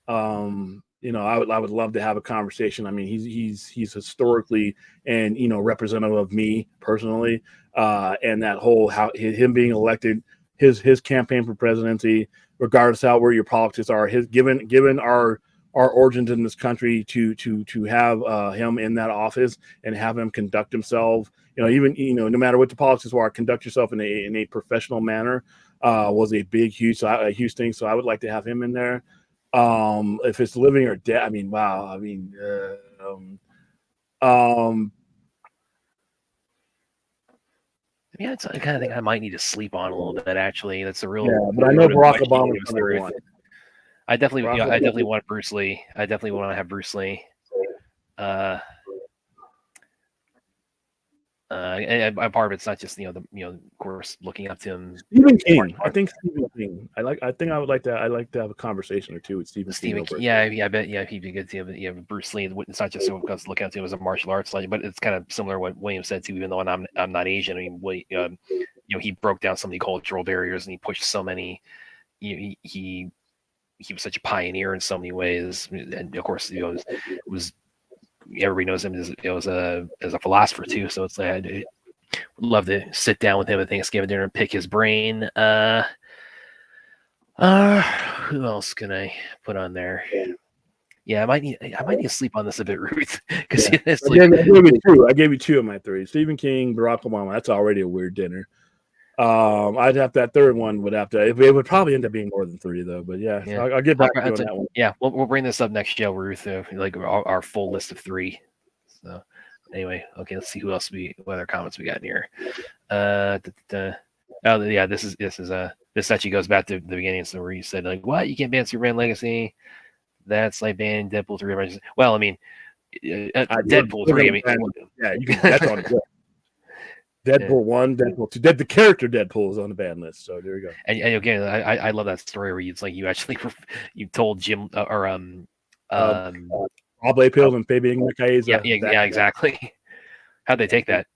I would love to have a conversation. I mean, he's historically and representative of me personally, and that whole him being elected, his campaign for presidency, regardless of where your politics are, his given our origins in this country, to have him in that office and have him conduct himself, no matter what the politics are, conduct yourself in a professional manner, was a huge thing. So I would like to have him in there. If it's living or dead, I mean, wow. I mean, it's the kind of thing I might need to sleep on a little bit. Actually, that's a real. Yeah, but I know Barack Obama is number one. I definitely want Bruce Lee. I definitely want to have Bruce Lee. And part of it's not just of course, looking up to him. Stephen King. I think Stephen King. I would like to. I like to have a conversation or two with Stephen King. I bet he'd be good to Bruce Lee. It's not just because looking up to him as a martial arts legend, but it's kind of similar to what William said too. Even though I'm not Asian, I mean, he broke down so many cultural barriers and he pushed so many. He was such a pioneer in so many ways, and of course, it was everybody knows him as a philosopher too. So it's like I would love to sit down with him at Thanksgiving dinner and pick his brain. Who else can I put on there? Yeah, I might need to sleep on this a bit, Ruth, because I gave you 2 of my 3. Stephen King, Barack Obama. That's already a weird dinner. I'd have that third one would have to. It would probably end up being more than 3 though. But yeah. So I'll get back to that one. Yeah, we'll bring this up next show, Ruth. Like our full list of 3. So anyway, okay, let's see what other comments we got in here. This actually goes back to the beginning, so where you said like, what, you can't ban Superman Legacy? That's like banning Deadpool 3. Well, I mean, Deadpool 3. I mean, yeah, you can. That's on it. Deadpool 1, Deadpool 2. The character Deadpool is on the ban list. So there you go. And again, I love that story where it's like you actually told Jim Rob Liefeld and Fabian Nakaeza. Yeah, exactly. How'd they take that?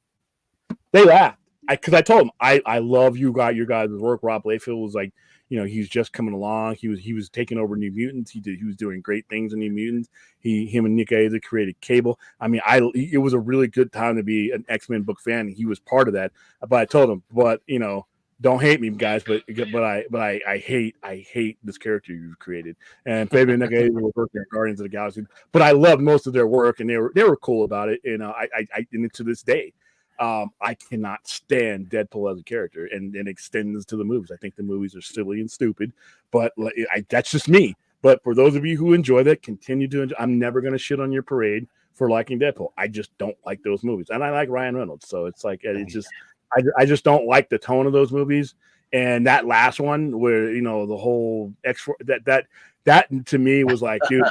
They laughed. Because I told them I love your guys' work. Rob Liefeld was like, he's just coming along. He was taking over New Mutants. He was doing great things in New Mutants. Him and Nick Aza created Cable. I mean, it was a really good time to be an X-Men book fan. He was part of that. But I told him, don't hate me, guys. But I hate this character you've created. And Fabian Nick Aza was working on Guardians of the Galaxy. But I loved most of their work, and they were cool about it. And and to this day, I cannot stand Deadpool as a character, and it extends to the movies. I think the movies are silly and stupid, but that's just me. But for those of you who enjoy that, continue to enjoy. I'm never going to shit on your parade for liking Deadpool. I just don't like those movies, and I like Ryan Reynolds, so it's like it's just I just don't like the tone of those movies. And that last one, where the whole that to me was like, dude,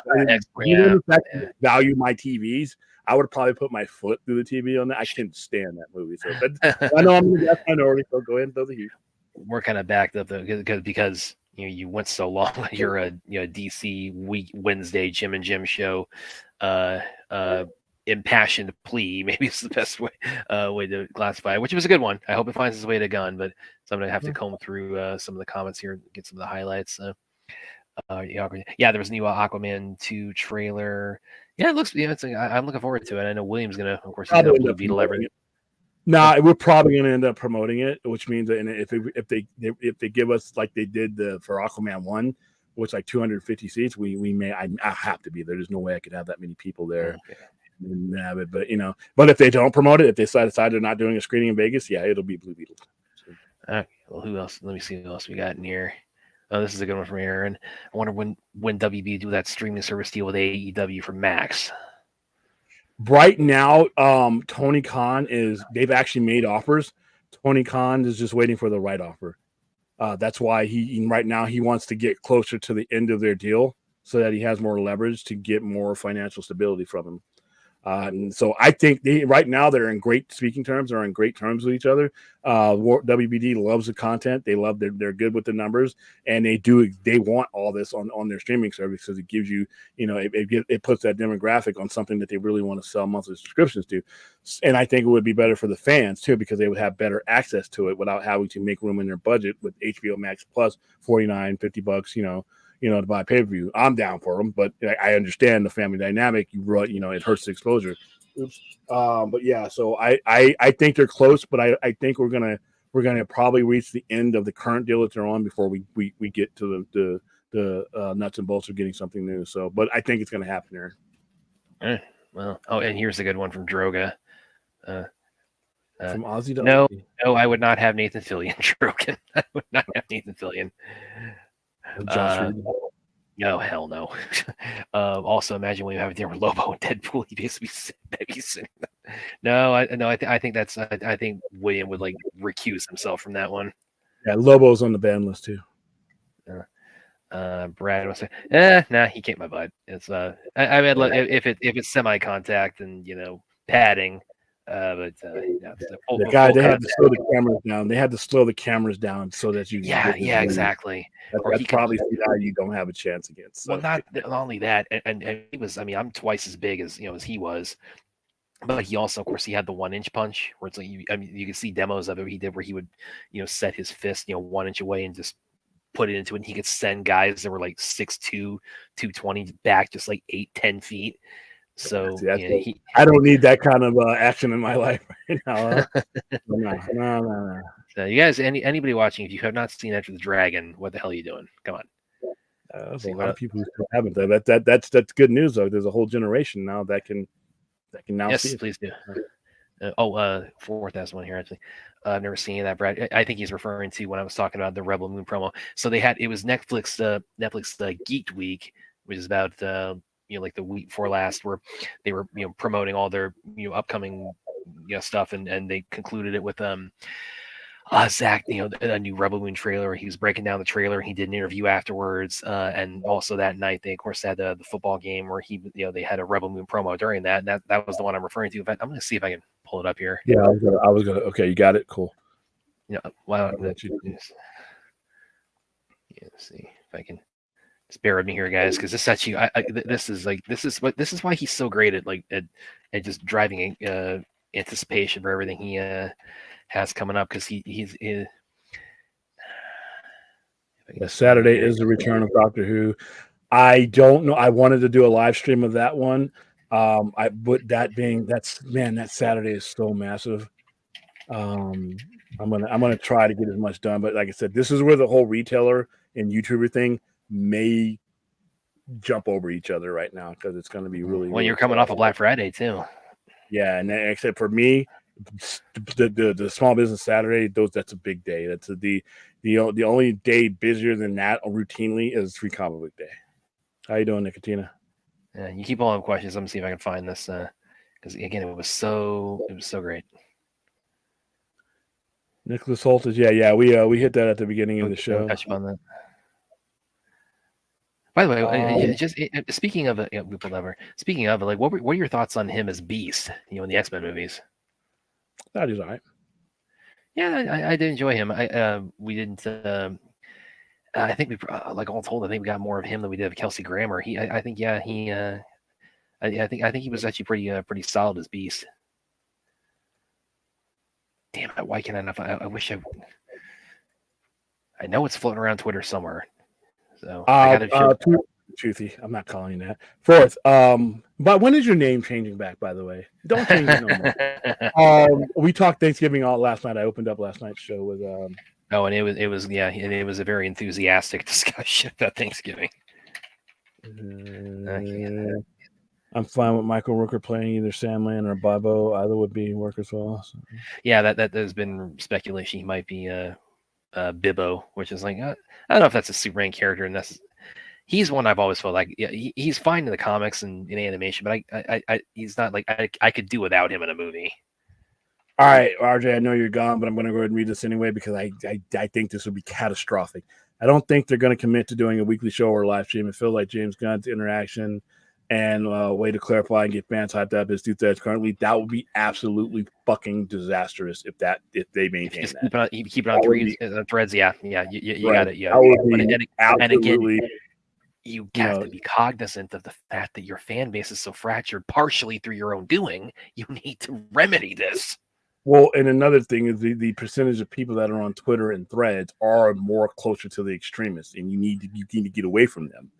value my TVs. I would probably put my foot through the TV on that. I can't stand that movie. So, but I know I'm in the minority, so go ahead and throw the heat. We're kind of backed up though, because you went so long. You're a DC Wednesday Jim and Jim show, impassioned plea. Maybe it's the best way to classify it, which was a good one. I hope it finds its way to Gun, but so I'm gonna have to comb through some of the comments here and get some of the highlights. Yeah, there was a new Aquaman 2 trailer. Yeah, it looks. Yeah, I'm looking forward to it. I know William's gonna, of course, he's got Blue Beetle everything. No, we're probably going to end up promoting it, which means that if they give us like they did for Aquaman 1, which like 250 seats, we may I have to be there. There's no way I could have that many people there. Okay. And have it, but if they don't promote it, if they decide they're not doing a screening in Vegas, yeah, it'll be Blue Beetle. So. Well, who else? Let me see who else we got in here. Oh, this is a good one from Aaron. I wonder when WB do that streaming service deal with AEW for Max. Right now, Tony Khan they've actually made offers. Tony Khan is just waiting for the right offer. That's why right now he wants to get closer to the end of their deal so that he has more leverage to get more financial stability from them. And so I think right now they're in great speaking terms. They're in great terms with each other. WBD loves the content. They're good with the numbers, and they want all this on their streaming service because it gives you, it puts that demographic on something that they really want to sell monthly subscriptions to. And I think it would be better for the fans too, because they would have better access to it without having to make room in their budget with HBO Max Plus $49-$50, to buy pay-per-view. I'm down for them, but I understand the family dynamic. It hurts the exposure. But yeah, so I think they're close, but I think we're gonna probably reach the end of the current deal that they're on before we get to the nuts and bolts of getting something new. So, but I think it's gonna happen here. Well, and here's a good one from Droga. From Ozzy to no, Ozzy. No, I would not have Nathan Fillion. Drogan. I would not have Nathan Fillion. No, hell no. Also, imagine when you have it there with Lobo and Deadpool, he basically babysitting. No, I think that's. I think William would like recuse himself from that one. Yeah, Lobo's on the ban list too. Brad was saying, nah, he can't my butt. It's I mean, if it's semi-contact and padding. But the guy they had to slow the cameras down. They had to slow the cameras down so that you exactly. That's probably how you don't have a chance against. So. Well, not only that, and he was. I mean, I'm twice as big as he was, but he also, of course, he had the 1-inch punch where it's like you can see demos of it he did where he would set his fist 1 inch away and just put it into it. And he could send guys that were like 6'2", 220 back just like 8-10 feet. So I don't need that kind of action in my life right now. No. So you guys, anybody watching, if you have not seen Enter the Dragon, what the hell are you doing? Come on. There's a lot of people who still haven't. That's good news though. There's a whole generation now that can now yes, see it. Please do. Fourth as one here actually. I've never seen that, Brad. I think he's referring to when I was talking about the Rebel Moon promo. So it was Netflix Geeked Week, which is about like the week before last, where they were promoting all their upcoming stuff, and they concluded it with Zach, a new Rebel Moon trailer where he was breaking down the trailer. He did an interview afterwards, and also that night they of course had the football game where they had a Rebel Moon promo during that, and that was the one I'm referring to. I'm going to see if I can pull it up here. Yeah, I was gonna. Okay, you got it. Cool. Wow. Let's see if I can. Just bear with me here, guys, because this actually, this is why he's so great at just driving anticipation for everything he has coming up, because he's Saturday is the return of Doctor Who. I don't know. I wanted to do a live stream of that one. That Saturday is so massive. I'm gonna try to get as much done, but like I said, this is where the whole retailer and YouTuber thing may jump over each other right now, because it's going to be really. Well, you're coming off of Black Friday too. Yeah, and except for me, the Small Business Saturday, that's a big day. That's the only day busier than that routinely is Free Comic Book Day. How you doing, Nicotina? Yeah, you keep all the questions. I'm gonna see if I can find this, because again, it was so great. Nicholas Holt is we hit that at the beginning of the show. Touch upon that. By the way, speaking of speaking of like, what are your thoughts on him as Beast? In the X-Men movies. That is all right. Yeah, I did enjoy him. We didn't. I think we all told. I think we got more of him than we did of Kelsey Grammer. I think he was actually pretty solid as Beast. Damn it! Why can't I not? I wish I know it's floating around Twitter somewhere. So I got to Toothy, I'm not calling you that. Fourth, but when is your name changing back? By the way, don't change it no more. We talked Thanksgiving all last night. I opened up last night's show with Oh, and it was a very enthusiastic discussion about Thanksgiving. I'm fine with Michael Rooker playing either Samland or Bobo. Either would be work as well. So. Yeah, that there's been speculation he might be Bibbo, which is like I don't know if that's a Superman character, and he's one I've always felt like he's fine in the comics and in animation, but I he's not like I could do without him in a movie. All right, RJ, I know you're gone, but I'm going to go ahead and read this anyway because I think this would be catastrophic. I don't think they're going to commit to doing a weekly show or live stream. I feel like James Gunn's interaction and way to clarify and get fans hyped up is 2 threads currently. That would be absolutely fucking disastrous if they maintain that. Keep it on threads. Yeah, you right. Got it. Yeah, and again, you have to be cognizant of the fact that your fan base is so fractured, partially through your own doing. You need to remedy this. Well, and another thing is the percentage of people that are on Twitter and threads are more closer to the extremists, and you need to get away from them.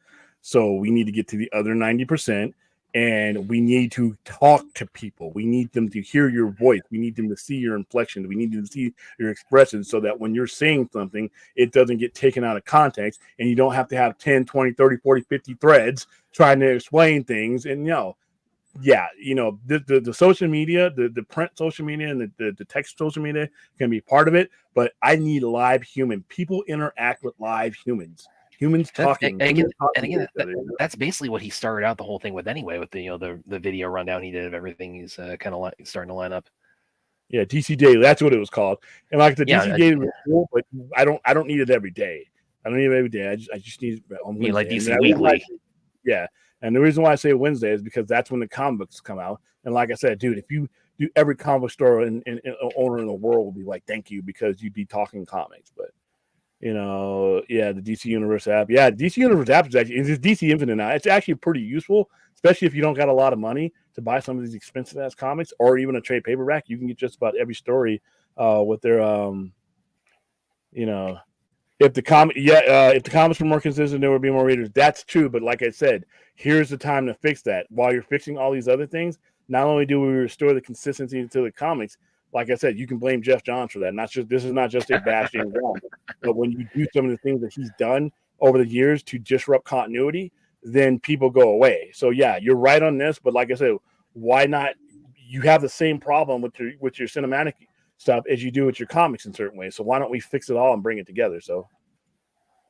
So we need to get to the other 90%, and we need to talk to people. We need them to hear your voice. We need them to see your inflection. We need them to see your expressions so that when you're saying something, it doesn't get taken out of context, and you don't have to have 10, 20, 30, 40, 50 threads trying to explain things. And, the social media, the print social media and the text social media can be part of it, but I need live human. People interact with live humans. Humans talking. And again, that's basically what he started out the whole thing with anyway, with the video rundown he did of everything he's kind of starting to line up. Yeah, DC Daily, that's what it was called. And like the DC Daily was cool, but I don't need it every day. I don't need it every day. I just need it on Wednesday. Like DC Weekly. Yeah. And the reason why I say Wednesday is because that's when the comic books come out. And like I said, dude, if you do every comic store and owner in the world will be like, thank you, because you'd be talking comics. But, the DC Universe app. Yeah, DC Universe app is DC Infinite now. It's actually pretty useful, especially if you don't got a lot of money to buy some of these expensive ass comics or even a trade paperback. You can get just about every story with their, if the comics were more consistent, there would be more readers. That's true, but like I said, here's the time to fix that. While you're fixing all these other things, not only do we restore the consistency to the comics, like I said, you can blame Jeff Johns for that. This is not just a bash James Gunn, but when you do some of the things that he's done over the years to disrupt continuity, then people go away. So yeah, you're right on this, but like I said, why not? You have the same problem with your cinematic stuff as you do with your comics in certain ways. So why don't we fix it all and bring it together? So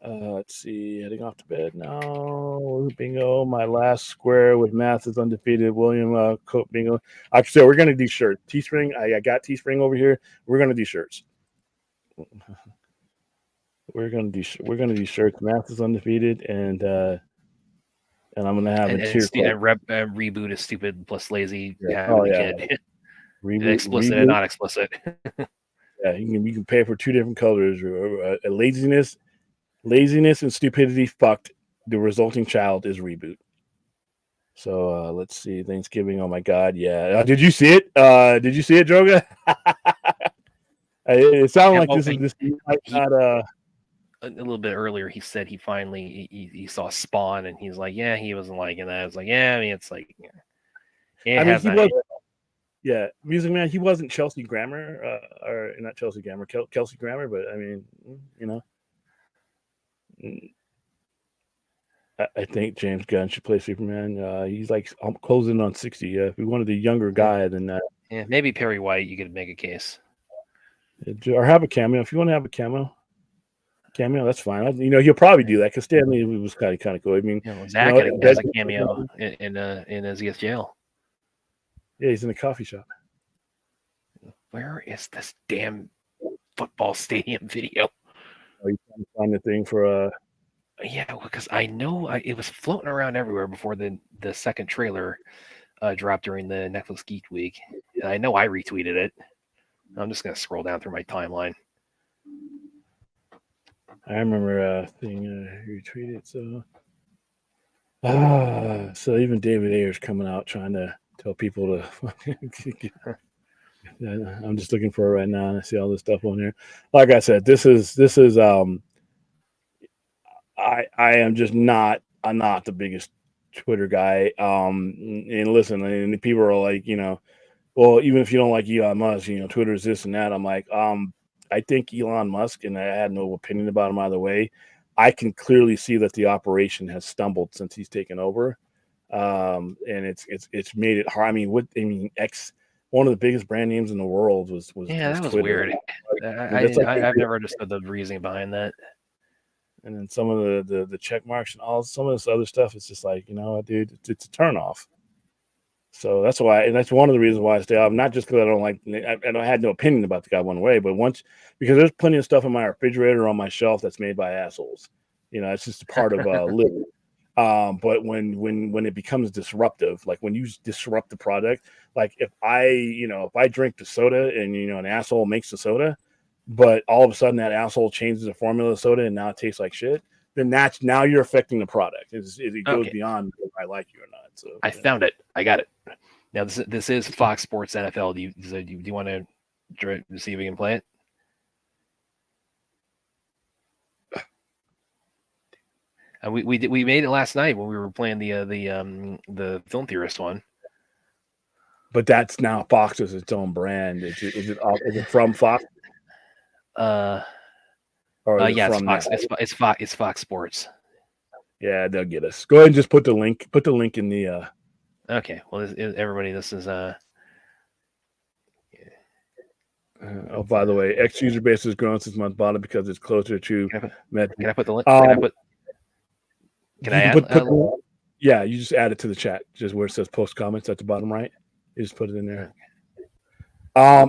let's see, heading off to bed now. Bingo. My last square with math is undefeated. William Coat bingo. Actually, we're gonna do shirts. Teespring. I got Teespring over here. We're gonna do shirts. We're gonna do shirts. Math is undefeated, and I'm gonna have a tier. Reboot is stupid plus lazy. Yeah. Kid. Reboot, explicit and not explicit. Yeah, you can pay for two different colors. Laziness and stupidity fucked. The resulting child is Reboot. So let's see. Thanksgiving. Oh my God. Yeah. Did you see it? Did you see it, Droga? It sounded like this not a little bit earlier. He said he finally he saw Spawn and he's like, yeah, he wasn't liking that. I was like, yeah, I mean, it's like, yeah, Music Man. He wasn't Chelsea Grammer, or not Chelsea Grammer, Kelsey Grammer, but I mean, I think James Gunn should play Superman. He's like closing on 60. If we wanted a younger guy than that, maybe Perry White. You could make a case, or have a cameo. If you want to have a cameo, that's fine. He'll probably do that because Stanley was kind of cool. I mean, Zach has a cameo in Azia's jail. Yeah, he's in a coffee shop. Where is this damn football stadium video? Are you trying to find the thing for Yeah, because I know it was floating around everywhere before the second trailer dropped during the Netflix Geek Week. And I know I retweeted it. I'm just gonna scroll down through my timeline. I remember retweeted. So even David Ayer's coming out trying to tell people to. I'm just looking for it right now, and I see all this stuff on here. Like I said, this is. I am just not. I'm not the biggest Twitter guy. And listen, and people are like, well, even if you don't like Elon Musk, Twitter is this and that. I'm like, I think Elon Musk, and I had no opinion about him either way. I can clearly see that the operation has stumbled since he's taken over, and it's made it hard. X, one of the biggest brand names in the world was that was Twitter. weird. I've never understood the reasoning behind that. And then some of the check marks and some of this other stuff, it's just like, dude, it's a turnoff. So that's why, and that's one of the reasons why I stay off. Not just because I don't like, I had no opinion about the guy one way, but because there's plenty of stuff in my refrigerator or on my shelf that's made by assholes. It's just a part of living. But when it becomes disruptive, like when you disrupt the product, like if I drink the soda and an asshole makes the soda, but all of a sudden that asshole changes the formula of soda and now it tastes like shit, then now you're affecting the product. It goes beyond if I like you or not. So I found it. I got it. Now this is Fox Sports NFL. Do you want to see if we can play it? We made it last night when we were playing the Film Theorist one. But that's now Fox is its own brand. Is it from Fox? Yeah, it's Fox. It's Fox Sports. Yeah, they'll get us. Go ahead and just put the link. Put the link in the. Okay. Well, everybody, this is Oh, by the way, X user base has grown since month bottom because it's closer to. Can I put the link? Yeah, you just add it to the chat, just where it says post comments at the bottom right. You just put it in there.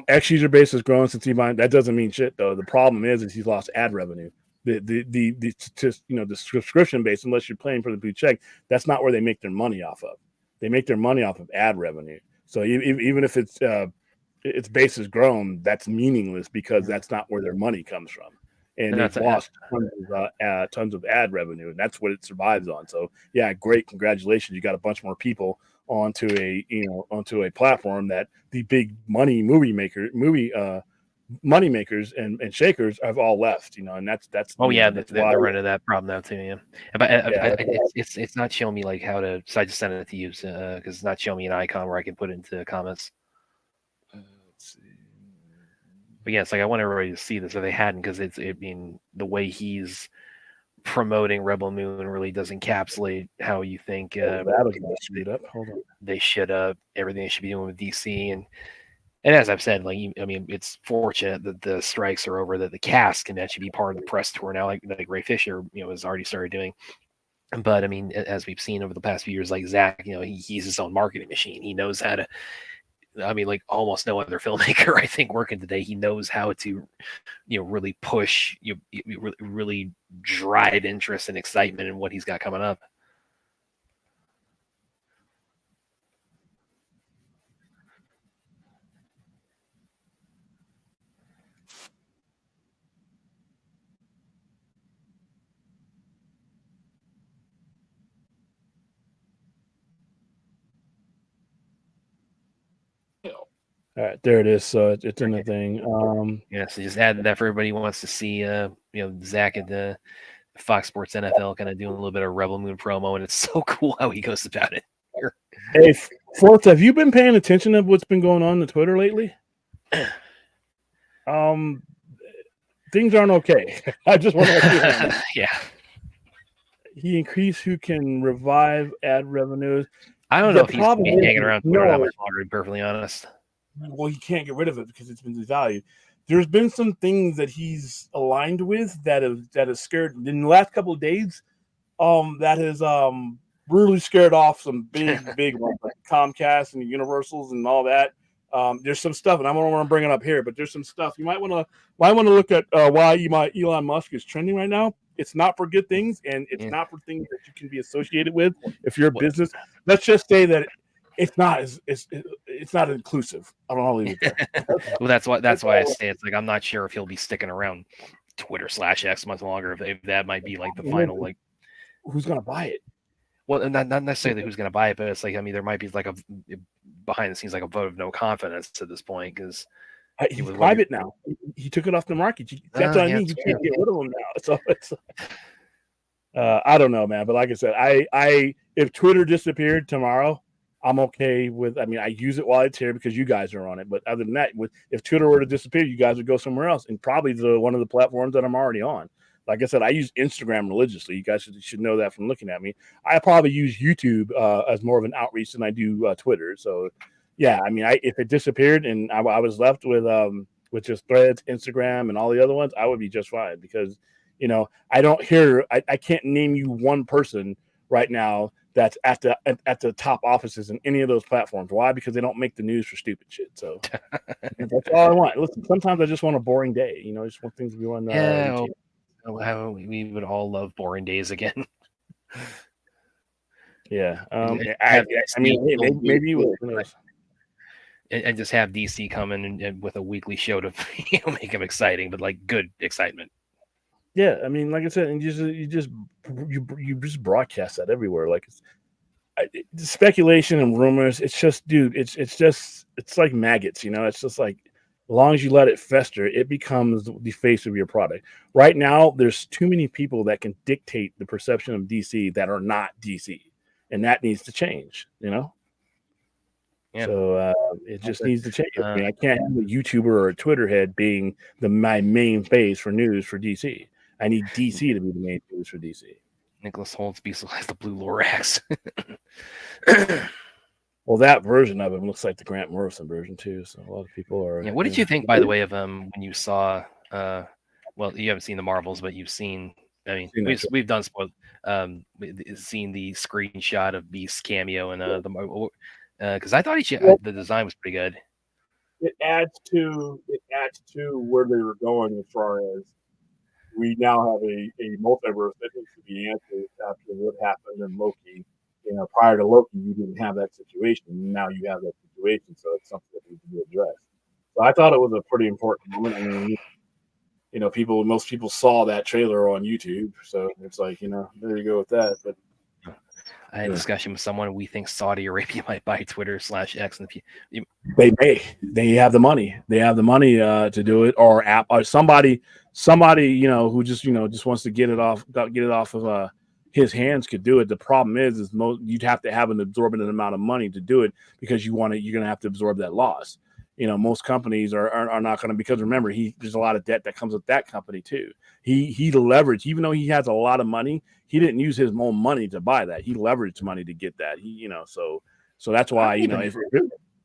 X user base has grown since that doesn't mean shit though. The problem is he's lost ad revenue. The subscription base, unless you're paying for the blue check, that's not where they make their money off of. They make their money off of ad revenue. So even if its base has grown, that's meaningless because that's not where their money comes from. And they've lost tons of ad revenue, and that's what it survives on. So yeah, great, congratulations! You got a bunch more people onto a platform that the big money money makers and shakers have all left. And that's they're running into that problem now too. Yeah, but it's not showing me like how to. So I just sent it to you because it's not showing me an icon where I can put it into comments. Let's see. But yeah, it's like I want everybody to see this if they hadn't, because the way he's promoting Rebel Moon really does encapsulate how you think they should everything they should be doing with DC. And as I've said, it's fortunate that the strikes are over, that the cast can actually be part of the press tour now, like Ray Fisher has already started doing. But as we've seen over the past few years, like Zach, he's his own marketing machine. He knows how to. Like almost no other filmmaker, I think, working today. He knows how to, really push, really drive interest and excitement in what he's got coming up. All right, there it is. So it's in the thing. So just add that for everybody who wants to see, Zach at the Fox Sports NFL kind of doing a little bit of Rebel Moon promo, and it's so cool how he goes about it. Hey, Forth, have you been paying attention to what's been going on Twitter lately? Things aren't okay. I just want to let you know. Yeah. He increased who can revive ad revenues. I don't know if he's hanging around Twitter that much longer, to be perfectly honest. Well, he can't get rid of it because it's been devalued. There's been some things that he's aligned with that have scared in the last couple of days. That has really scared off some big ones like Comcast and the Universals and all that. There's some stuff, and I don't want to bring it up here, but there's some stuff you might want to look at why Elon Musk is trending right now. It's not for good things, and it's not for things that you can be associated with. If you're a business, let's just say that it's not inclusive. I don't know. Leave it there. Well, that's why I say it's like I'm not sure if he'll be sticking around Twitter/X much longer. If that might be like the final like. Who's gonna buy it? Well, not necessarily who's gonna buy it, but it's like there might be like a behind the scenes like a vote of no confidence to this point because he's private now. He took it off the market. That's what I mean. You can't get rid of him now. So it's. I don't know, man. But like I said, I if Twitter disappeared tomorrow, I'm okay with. I mean, I use it while it's here because you guys are on it. But other than that, if Twitter were to disappear, you guys would go somewhere else, and probably one of the platforms that I'm already on. Like I said, I use Instagram religiously. You guys should know that from looking at me. I probably use YouTube as more of an outreach than I do Twitter. So, yeah, I mean, if it disappeared and I was left with just Threads, Instagram, and all the other ones, I would be just fine because I can't name you one person right now that's at the top offices in any of those platforms. Why? Because they don't make the news for stupid shit. So that's all I want. Listen, sometimes I just want a boring day. I just want things to be on. We would all love boring days again. Yeah. I mean, maybe you will. Who knows? And just have DC come in and with a weekly show to make them exciting, but like good excitement. Yeah, I mean, like I said, and you just broadcast that everywhere. Like it's speculation and rumors. It's just, dude. It's like maggots. It's just like as long as you let it fester, it becomes the face of your product. Right now, there's too many people that can dictate the perception of DC that are not DC, and that needs to change. Yeah. So it just needs to change. I mean, I can't have a YouTuber or a Twitter head being my main face for news for DC. I need DC to be the main news for DC. Nicholas Holtzby still has the blue Lorax. Well, that version of him looks like the Grant Morrison version too. So a lot of people are. Yeah. What did you think, by the way, of when you saw? Well, you haven't seen the Marvels, but you've seen. I mean, we've done seen the screenshot of Beast's cameo and the. Because I thought the design was pretty good. It adds to where they were going as far as we now have a multiverse that needs to be answered after what happened in Loki. Prior to Loki, you didn't have that situation. Now you have that situation, so it's something that needs to be addressed. So I thought it was a pretty important moment. I mean, most people saw that trailer on YouTube, so it's like, there you go with that. But I had a discussion with someone. We think Saudi Arabia might buy Twitter/X in the future. They have the money. They have the money to do it, or app, or somebody, who just wants to get it off of his hands could do it. The problem is you'd have to have an absorbent amount of money to do it because you're going to have to absorb that loss. Most companies are not going to, because remember, there's a lot of debt that comes with that company too. He leveraged, even though he has a lot of money, he didn't use his own money to buy that. He leveraged money to get that. So that's why,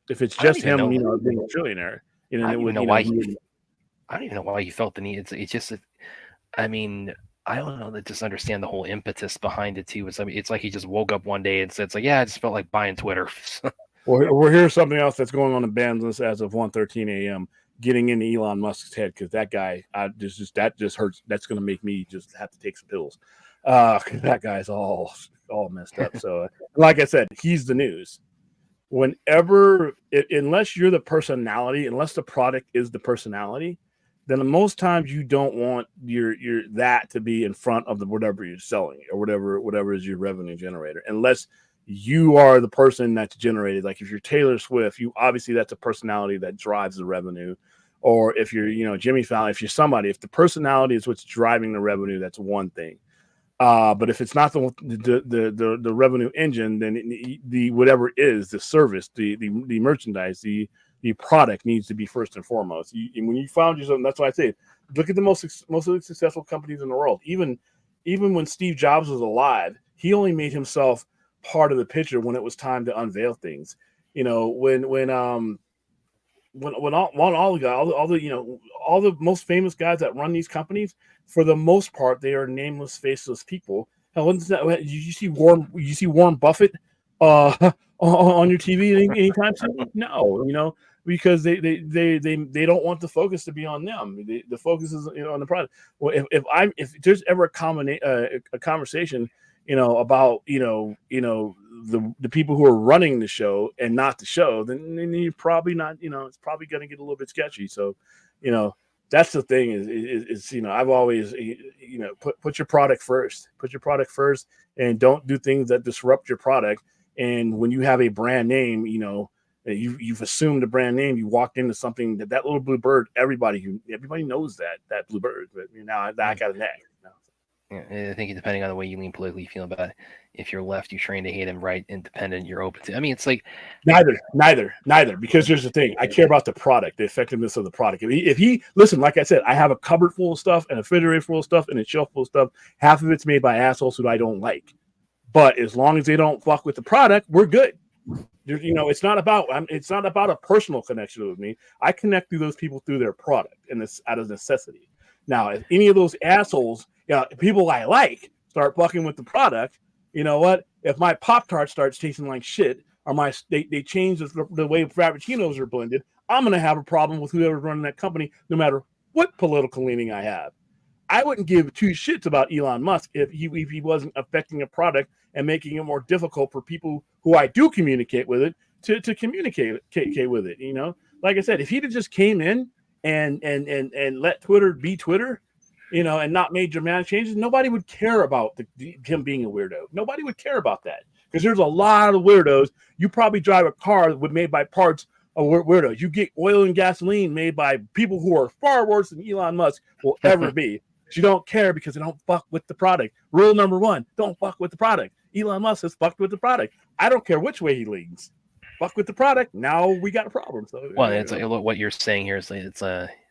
if it's just him, being a trillionaire, I don't even know why. I don't even know why he felt the need. It's just, I mean, I don't know. Just understand the whole impetus behind it too. It's like he just woke up one day and said, "It's like, yeah, I just felt like buying Twitter." Well, here's something else that's going on in Bandless as of 1:13 a.m. Getting into Elon Musk's head, because that guy, that just hurts. That's going to make me just have to take some pills. That guy's all messed up. So, like I said, he's the news. Unless you're the personality, unless the product is the personality, then most times you don't want your that to be in front of whatever you're selling or whatever is your revenue generator, unless you are the person that's generated. Like if you're Taylor Swift, obviously that's a personality that drives the revenue. Or if you're, Jimmy Fallon, if the personality is what's driving the revenue, that's one thing. But if it's not the revenue engine, then the whatever is the service, the merchandise, the product needs to be first and foremost. When you found yourself, that's why I say, look at the most of the successful companies in the world. Even when Steve Jobs was alive, he only made himself part of the picture when it was time to unveil things. When all the most famous guys that run these companies, for the most part, they are nameless, faceless people. Hell, you see Warren Buffett on your TV anytime soon? No, because they don't want the focus to be on them. The focus is on the product. Well, if there's ever a conversation, about the people who are running the show and not the show, then you're probably not, it's probably going to get a little bit sketchy. So, that's the thing is I've always, put your product first, and don't do things that disrupt your product. And when you have a brand name, you've assumed a brand name, you walked into something that little blue bird, everybody knows that blue bird, but now I got a neck. I think depending on the way you lean politically, you feel about it. If you're left, you train to hate him. Right, independent, you're open to. I mean, it's like neither. Because here's the thing: I care about the product, the effectiveness of the product. If he listen, like I said, I have a cupboard full of stuff and a refrigerator full of stuff and a shelf full of stuff. Half of it's made by assholes who I don't like, but as long as they don't fuck with the product, we're good. It's not about a personal connection with me. I connect to those people through their product, and it's out of necessity. Now, if any of those assholes, people I like, start fucking with the product, you know what? If my Pop-Tart starts tasting like shit, or they change the way Frappuccinos are blended, I'm gonna have a problem with whoever's running that company, no matter what political leaning I have. I wouldn't give two shits about Elon Musk if he wasn't affecting a product and making it more difficult for people who I do communicate with it to communicate with it. Like I said, if he'd have just came in and let Twitter be Twitter, and not made dramatic changes, nobody would care about him being a weirdo. Nobody would care about that because there's a lot of weirdos. You probably drive a car made by parts of weirdos. You get oil and gasoline made by people who are far worse than Elon Musk will ever be. You don't care because they don't fuck with the product. Rule number 1, don't fuck with the product. Elon Musk has fucked with the product. I don't care which way he leans. Fuck with the product. Now we got a problem. So, well, it's like, what you're saying here is it's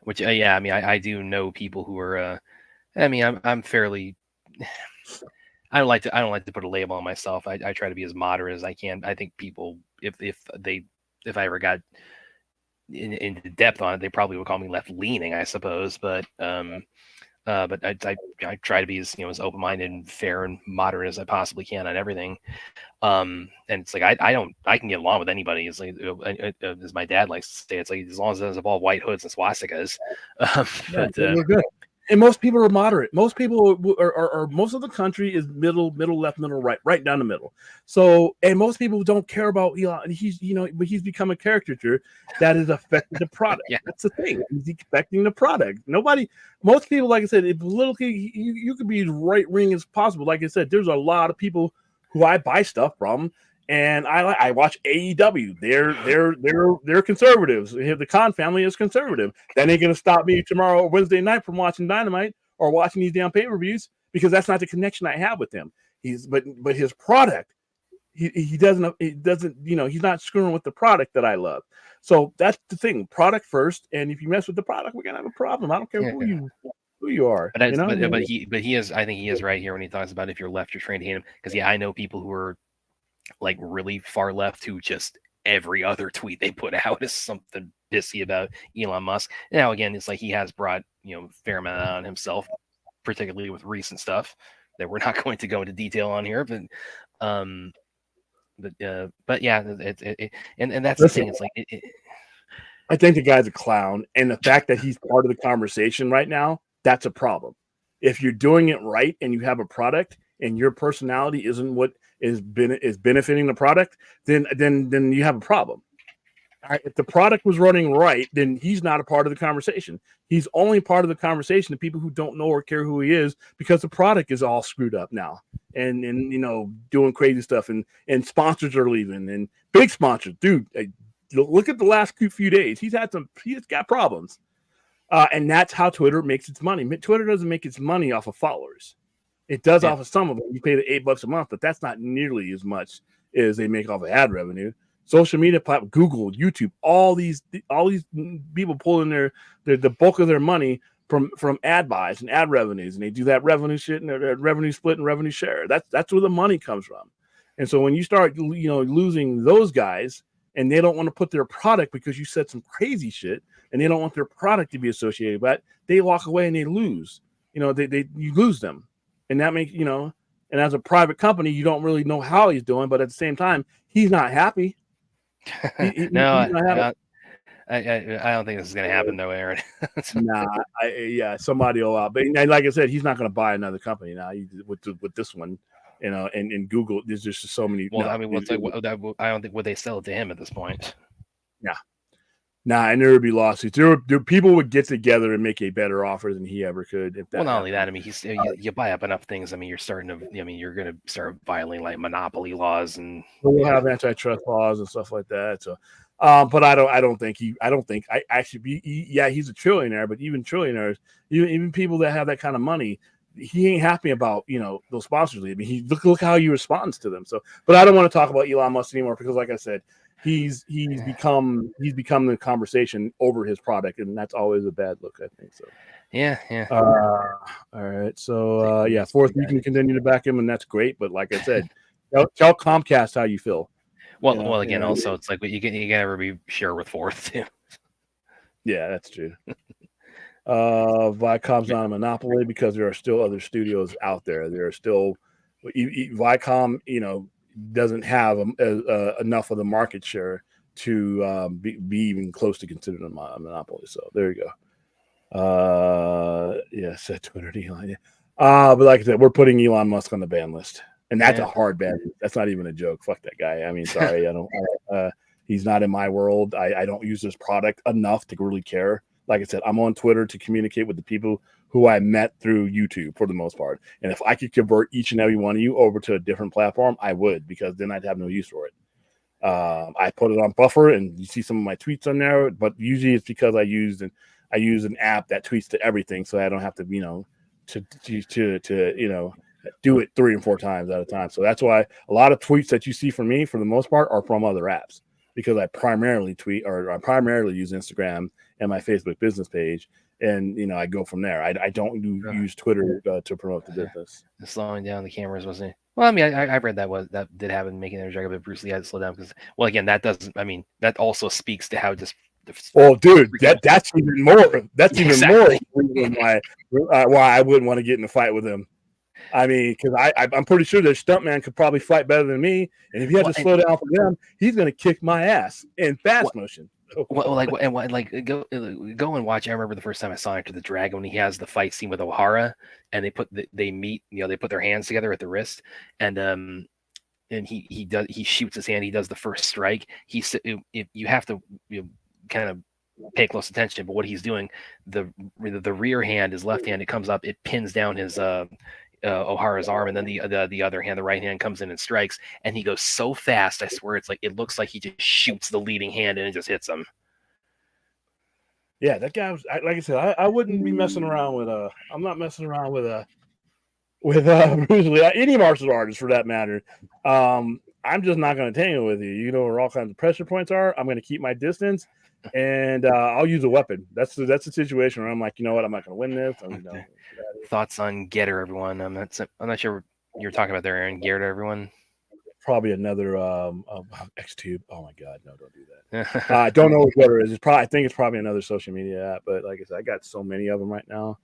which yeah, I mean, I do know people who are. I mean, I'm fairly. I don't like to put a label on myself. I try to be as moderate as I can. I think people, if I ever got into depth on it, they probably would call me left leaning, I suppose. But I try to be as open-minded and fair and moderate as I possibly can on everything. And it's like I can get along with anybody. It's like as my dad likes to say, it's like as long as it doesn't involve white hoods and swastikas. We're good. And most people are moderate. Most people are most of the country is middle left, middle right down the middle. So, and most people don't care about Elon. But he's become a caricature that is affecting the product. Yeah. That's the thing. He's affecting the product. Most people, like I said, if politically you could be as right wing as possible. Like I said, there's a lot of people who I buy stuff from. And I watch AEW. They're conservatives. The Khan family is conservative. That ain't gonna stop me tomorrow or Wednesday night from watching Dynamite or watching these damn pay-per-views because that's not the connection I have with him. But his product, he doesn't he's not screwing with the product that I love. So that's the thing. Product first, and if you mess with the product, we're gonna have a problem. I don't care who you are. But he is. I think he is right here when he talks about if you're left, you're trained to hate him. Because I know people who are like really far left who just every other tweet they put out is something pissy about Elon Musk. Now again, it's like he has brought a fair amount on himself, particularly with recent stuff that we're not going to go into detail on here. But yeah, and that's the thing. It's like I think the guy's a clown, and the fact that he's part of the conversation right now, that's a problem. If you're doing it right and you have a product and your personality isn't what is benefiting the product, then you have a problem. All right, if the product was running right, then he's not a part of the conversation. He's only part of the conversation to people who don't know or care who he is because the product is all screwed up now and doing crazy stuff and sponsors are leaving and big sponsors. Dude, look at the last few days. He's got problems. And that's how Twitter makes its money. Twitter doesn't make its money off of followers. It does off of some of them. You pay the $8 a month, but that's not nearly as much as they make off of ad revenue. Social media platform, Google, YouTube, all these people pulling the bulk of their money from ad buys and ad revenues, and they do that revenue shit and their revenue split and revenue share. That's where the money comes from. And so when you start losing those guys, and they don't want to put their product because you said some crazy shit, and they don't want their product to be associated with that, they walk away and they lose. You lose them. And that makes, and as a private company, you don't really know how he's doing, but at the same time, he's not happy. No, he's not happy. I don't think this is going to happen, though, Aaron. Somebody will out. But like I said, he's not going to buy another company now with this one, and Google. There's just so many. Well, I don't think would they sell it to him at this point. Yeah. And there would be lawsuits. There people would get together and make a better offer than he ever could. Not only that, I mean, you buy up enough things. I mean, you're you're going to start violating like monopoly laws, and we'll have antitrust laws and stuff like that. So, but I don't think he's a trillionaire. But even trillionaires, even people that have that kind of money, he ain't happy about those sponsors leaving. He look how he responds to them. So, but I don't want to talk about Elon Musk anymore because, like I said, he's become the conversation over his product, and that's always a bad look, I think. So. Yeah. All right. So fourth, you can continue to back him, and that's great. But like I said, tell Comcast how you feel. Well, again, also it's like you can never be sure with fourth too. Yeah, that's true. Viacom's not a monopoly because there are still other studios out there. There are still Viacom, doesn't have enough of the market share to be even close to considered a monopoly. So there you go. Said Twitter to Elon. But like I said, we're putting Elon Musk on the ban list, and that's a hard ban. That's not even a joke. Fuck that guy. I mean, sorry, I don't. He's not in my world. I don't use this product enough to really care. Like I said, I'm on Twitter to communicate with the people who I met through YouTube for the most part. And if I could convert each and every one of you over to a different platform, I would, because then I'd have no use for it. I put it on Buffer, and you see some of my tweets on there, but usually it's because I use an app that tweets to everything, so I don't have to, to do it 3 and 4 times at a time. So that's why a lot of tweets that you see from me, for the most part, are from other apps, because I primarily tweet, or I primarily use Instagram and my Facebook business page, and I go from there. I don't use Twitter to promote the business. Slowing down the cameras wasn't it? Well, I mean, I read that did happen, making it a but Bruce Lee had to slow down because, well, again, that doesn't. I mean, that also speaks to how just. Oh, dude, that's even more. That's even more reason why I wouldn't want to get in a fight with him. I mean, because I'm pretty sure that stuntman could probably fight better than me, and if he had to slow down for them, he's going to kick my ass in fast motion. Go and watch. I remember the first time I saw Enter the Dragon, when he has the fight scene with O'Hara, and they meet. They put their hands together at the wrist, and he shoots his hand. He does the first strike. You have to kind of pay close attention, but what he's doing, the rear hand, his left hand, it comes up, it pins down his O'Hara's arm, and then the other hand, the right hand, comes in and strikes, and he goes so fast, I swear it looks like he just shoots the leading hand and it just hits him. Yeah, that guy was, like I said, I wouldn't be messing around with I'm not messing around with Bruce Lee, any martial artist for that matter. I'm just not going to tangle with you. You know where all kinds of pressure points are. I'm going to keep my distance, and I'll use a weapon. That's the situation where I'm like, you know what, I'm not going to win this. Thoughts on Getter, everyone? I'm not sure what you're talking about there, Aaron. Getter, everyone. Probably another Xtube. Oh my God, no, don't do that. I don't know what Getter is. I think it's probably another social media app. But like I said, I got so many of them right now,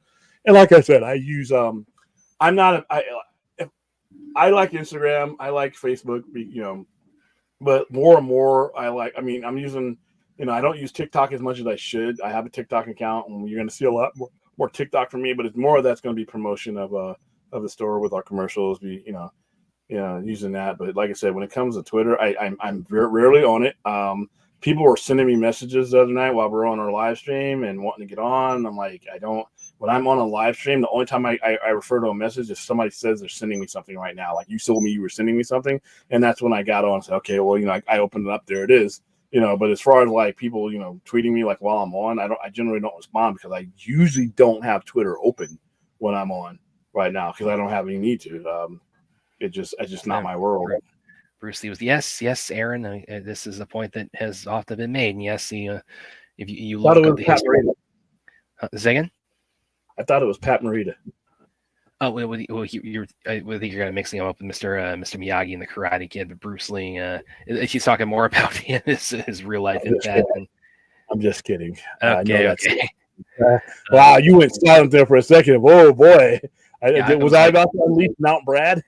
and like I said, I use I like Instagram. I like Facebook. But more and more, I'm using. I don't use TikTok as much as I should. I have a TikTok account, and you're going to see a lot more TikTok from me. But it's more of that's going to be promotion of the store with our commercials. Using that. But like I said, when it comes to Twitter, I'm very rarely on it. People were sending me messages the other night while we were on our live stream and wanting to get on. I'm like, when I'm on a live stream, the only time I refer to a message if somebody says they're sending me something right now, like you told me you were sending me something. And that's when I got on and said, okay, well, I opened it up. There it is. But as far as like people, tweeting me like while I'm on, I generally don't respond because I usually don't have Twitter open when I'm on right now because I don't have any need to. It's just not my world. Bruce Lee was yes, Aaron. This is a point that has often been made. And yes, if you look at the history. Say again? I thought it was Pat Morita. Oh, well, I think you're kind of mixing him up with Mr. Miyagi and the Karate Kid, but Bruce Lee. She's talking more about his real life impact. I'm just kidding. Okay. Wow, you went silent there for a second. Oh boy, was I about to unleash Mount Brad?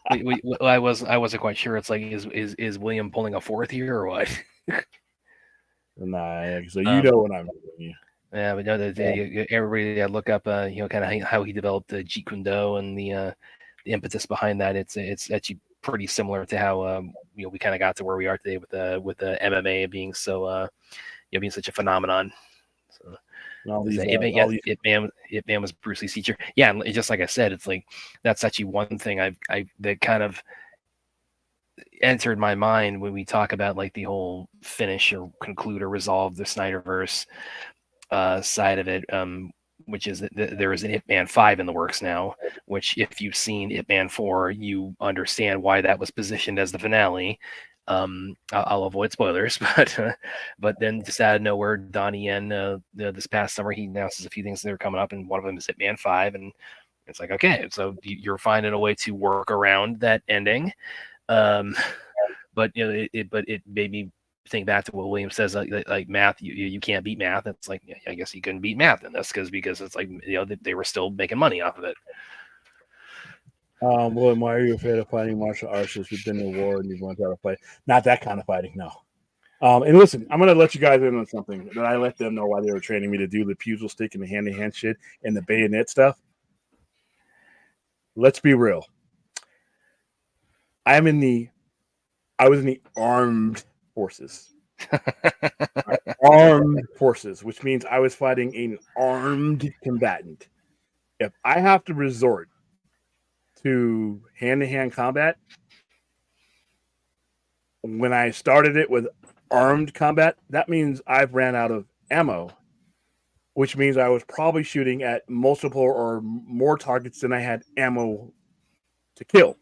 I wasn't quite sure. It's like, is William pulling a fourth here or what? Nah, so what I'm doing. Yeah, but no, everybody look up, kind of how he developed the Jeet Kune Do and the impetus behind that. It's actually pretty similar to how we kind of got to where we are today with the MMA being so being such a phenomenon. So. Ip Man was Bruce Lee's teacher. Yeah, and just like I said, it's like that's actually one thing that kind of entered my mind when we talk about like the whole finish or conclude or resolve the Snyderverse side of it. which is that there is an Ip Man 5 in the works now, which if you've seen Ip Man 4, you understand why that was positioned as the finale. I'll avoid spoilers, but then just out of nowhere, Donnie Yen, this past summer, he announces a few things that are coming up, and one of them is Ip Man 5, and it's like, okay, so you're finding a way to work around that ending. But it made me think back to what William says, like math, you can't beat math. It's like, yeah, I guess you couldn't beat math in this because it's like, they were still making money off of it. William, why are you afraid of fighting martial arts? You've been in war and you've learned how to fight. Not that kind of fighting, no. And listen, I'm going to let you guys in on something that I let them know why they were training me to do the pugil stick and the hand-to-hand shit and the bayonet stuff. Let's be real. I was in the armed forces. Armed forces, which means I was fighting an armed combatant. If I have to resort to hand-to-hand combat, when I started it with armed combat, that means I've ran out of ammo, which means I was probably shooting at multiple or more targets than I had ammo to kill.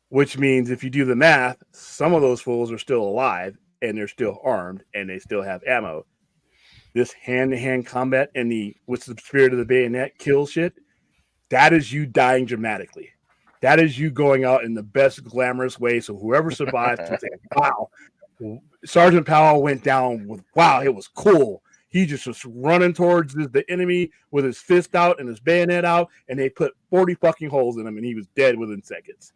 Which means if you do the math, some of those fools are still alive and they're still armed and they still have ammo. This hand-to-hand combat and what's the spirit of the bayonet kill shit, that is you dying dramatically. That is you going out in the best glamorous way. So whoever survives can say, wow, Sergeant Powell went down with, wow, it was cool. He just was running towards the enemy with his fist out and his bayonet out, and they put 40 fucking holes in him, and he was dead within seconds.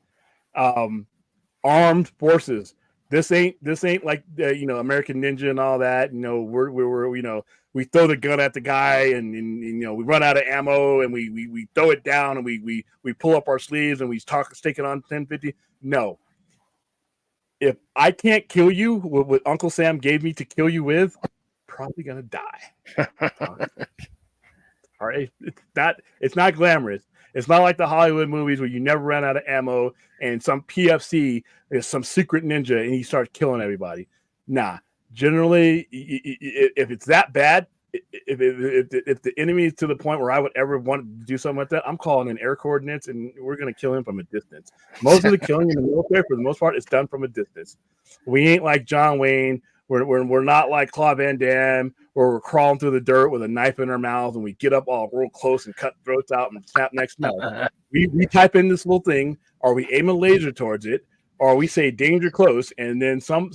Armed forces. This ain't like American Ninja and all that. We're we throw the gun at the guy and we run out of ammo and we throw it down and we pull up our sleeves and we stick it on 1050. No. If I can't kill you with what Uncle Sam gave me to kill you with, I'm probably gonna die. All right. It's not glamorous. It's not like the Hollywood movies where you never run out of ammo and some PFC is some secret ninja and he starts killing everybody. Nah. Generally, if it's that bad, if the enemy is to the point where I would ever want to do something like that, I'm calling in air coordinates and we're going to kill him from a distance. Most of the killing in the military, for the most part, is done from a distance. We ain't like John Wayne. We're not like Claude Van Damme, where we're crawling through the dirt with a knife in our mouth and we get up all real close and cut throats out and snap necks. No, we type in this little thing, or we aim a laser towards it, or we say danger close, and then some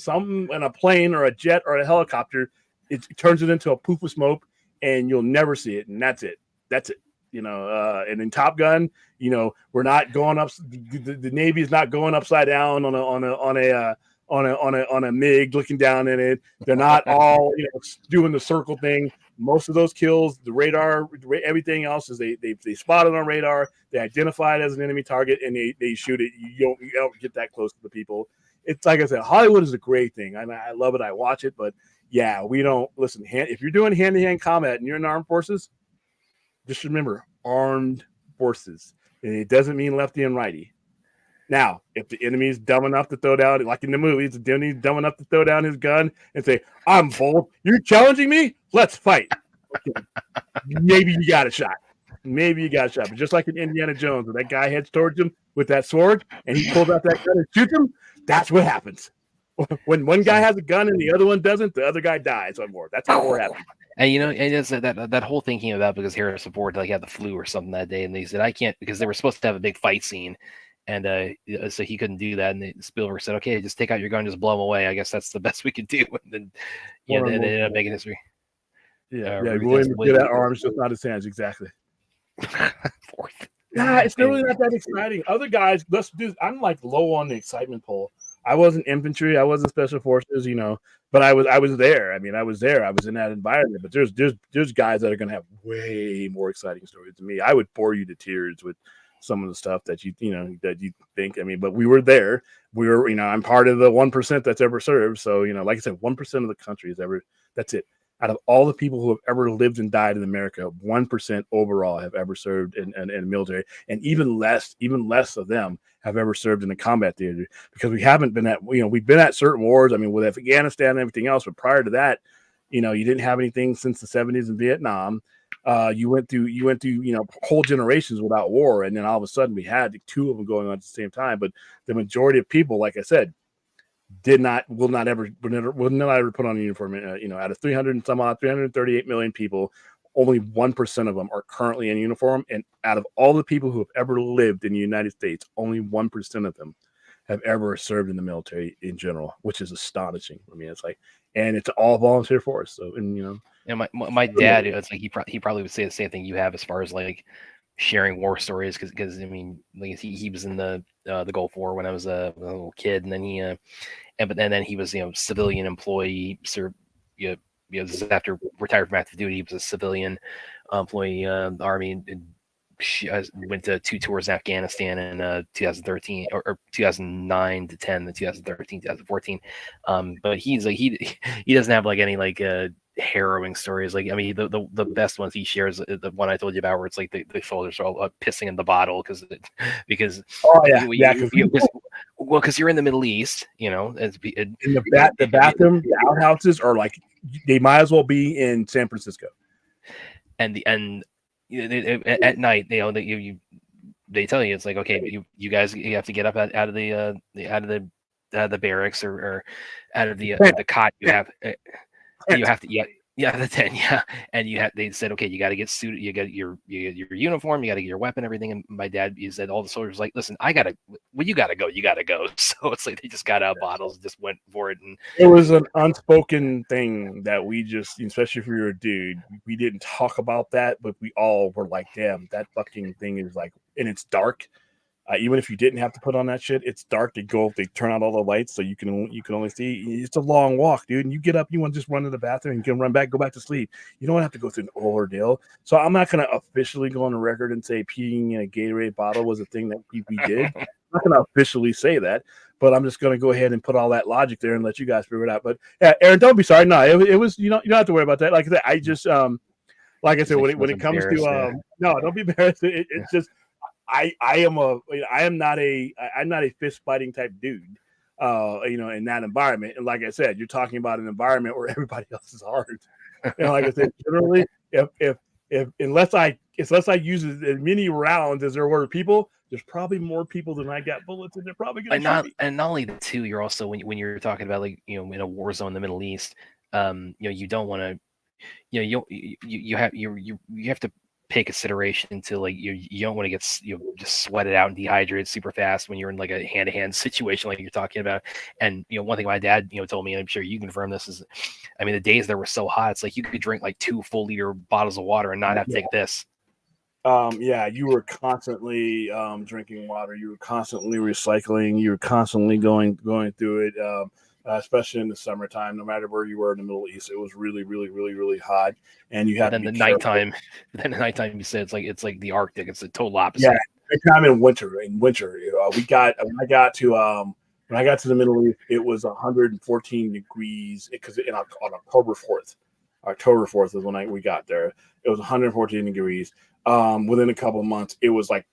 in a plane or a jet or a helicopter, it turns it into a poof of smoke, and you'll never see it, and that's it. That's it. And in Top Gun, we're not going up. The Navy is not going upside down on a MiG looking down in it. They're not all doing the circle thing. Most of those kills, the radar, everything else is they spot it on radar, they identify it as an enemy target, and they shoot it. You don't get that close to the people. It's like I said, Hollywood is a great thing. I love it. I watch it, but yeah, we don't listen. If you're doing hand-to-hand combat and you're in the armed forces, just remember armed forces, and it doesn't mean lefty and righty. Now, if the enemy is dumb enough to throw down, like in the movies, the enemy is dumb enough to throw down his gun and say, I'm bold. You're challenging me? Let's fight. Okay. Maybe you got a shot. But just like in Indiana Jones, when that guy heads towards him with that sword and he pulls out that gun and shoots him, that's what happens. When one guy has a gun and the other one doesn't, the other guy dies on board. That's how war happens. And it's that whole thing came about because Harrison Ford had the flu or something that day, and they said I can't because they were supposed to have a big fight scene. And so he couldn't do that. And Spielberg said, okay, just take out your gun, just blow him away. I guess that's the best we could do. And then, they ended up making history. Yeah. William did that arms, just not his hands. Exactly. Fourth. Nah, it's really not that exciting. Other guys, I'm like low on the excitement pole. I wasn't infantry. I wasn't special forces, but I was there. I mean, I was there. I was in that environment. But there's guys that are going to have way more exciting stories than me. I would bore you to tears with some of the stuff that you think. I mean, but we were there. We were, I'm part of the 1% that's ever served. So, like I said, 1% of the country is ever. That's it. Out of all the people who have ever lived and died in America, 1% overall have ever served in the military, and even less of them have ever served in the combat theater, because we haven't been at, we've been at certain wars. I mean, with Afghanistan and everything else, but prior to that, you didn't have anything since the 70s in Vietnam. You went through whole generations without war, and then all of a sudden we had two of them going on at the same time. But the majority of people, like I said, will not ever put on a uniform. Out of 300 and some odd, 338 million people, only 1% of them are currently in uniform. And out of all the people who have ever lived in the United States, only 1% of them have ever served in the military in general, which is astonishing. I mean, and it's all volunteer force. So, and my dad, it's like he probably would say the same thing you have as far as like sharing war stories, because I mean, like he was in the Gulf War when I was a little kid, and then but then he was civilian employee, served this is after retired from active duty. He was a civilian employee, Army, and went to 2 tours in Afghanistan in 2013 or 2009 to 10, the 2013, 2014. But he's like he doesn't have like any like harrowing stories. Like, I mean, the best ones he shares, the one I told you about, where it's like the soldiers are all pissing in the bottle because because you're in the Middle East, in the bathroom, the outhouses are like they might as well be in San Francisco. And at night, they tell you, it's like, okay, you guys, you have to get up out of the barracks or out of the cot. You have to the tent, and they said, okay, you got to get suited, you got your uniform, you got to get your weapon, everything. And my dad, he said, all the soldiers like, listen, you got to go. So it's like they just got out bottles and just went for it. And it was an unspoken thing that we just, especially if you're a dude, we didn't talk about that, but we all were like, damn, that fucking thing is like, and it's dark. Even if you didn't have to put on that shit, it's dark. They turn out all the lights so you can only see. It's a long walk, dude. And you get up, you want to just run to the bathroom, and you can run back, go back to sleep. You don't have to go through an ordeal. So I'm not going to officially go on the record and say peeing in a Gatorade bottle was a thing that we did. I'm not going to officially say that, but I'm just going to go ahead and put all that logic there and let you guys figure it out. But yeah, Aaron, don't be sorry. No, it was you don't have to worry about that. Like I said, I just like I said, when it comes to no, don't be embarrassed. It's just. I'm not a fist fighting type dude, in that environment. And like I said, you're talking about an environment where everybody else is hard. And like I said, generally, if unless I use as many rounds as there were people, there's probably more people than I got bullets, and they're probably going to shoot me. And not only the two, you're also when you're talking about like in a war zone in the Middle East, you don't want to, you have to pay consideration to like you don't want to get just sweated out and dehydrated super fast when you're in like a hand-to-hand situation like you're talking about. And one thing my dad told me, and I'm sure you confirm this, is I mean the days that were so hot, it's like you could drink like 2 full liter bottles of water and not have to take this. You were constantly drinking water, you were constantly recycling, you were constantly going through it. Especially in the summertime, no matter where you were in the Middle East, it was really, really, really, really hot. And you had the nighttime. Then the nighttime, you said it's like the Arctic. It's the total opposite. Yeah, nighttime in winter. When I got to the Middle East, it was 114 degrees because on October 4th. October 4th is when we got there. It was 114 degrees. Within a couple of months, it was like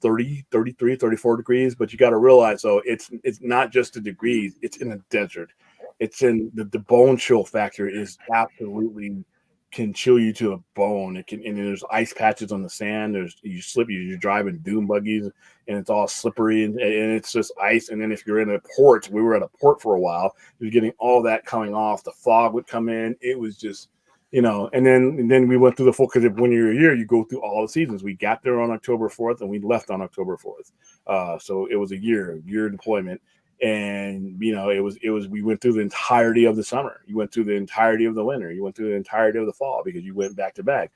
30, 33, 34 degrees. But you got to realize, though, it's not just the degrees. It's in the desert. It's in the bone chill factor is absolutely can chill you to a bone. And there's ice patches on the sand. You're driving dune buggies, and it's all slippery, and it's just ice. And then if you're in a port, we were at a port for a while. You're getting all that coming off. The fog would come in. It was just. And then we went through the full, because when you're here, you go through all the seasons. We got there on October 4th and we left on October 4th. So it was a year deployment. And, we went through the entirety of the summer. You went through the entirety of the winter. You went through the entirety of the fall because you went back to back.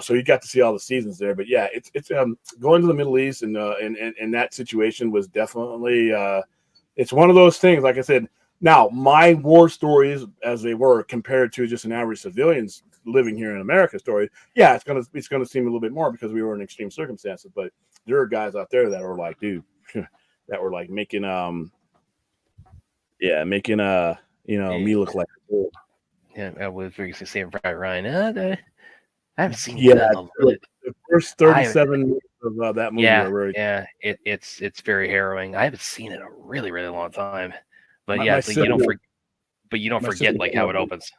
So you got to see all the seasons there. But yeah, it's going to the Middle East and that situation was definitely, it's one of those things, like I said. Now, my war stories, as they were compared to just an average civilian's living here in America story, yeah, it's gonna seem a little bit more because we were in extreme circumstances. But there are guys out there that were like, dude, that were like making me look like a fool. Yeah, I was very saying Ryan. I haven't seen the first 37 minutes of that movie. Yeah, it's very harrowing. I haven't seen it in a really, really long time. But you don't forget like how it opens.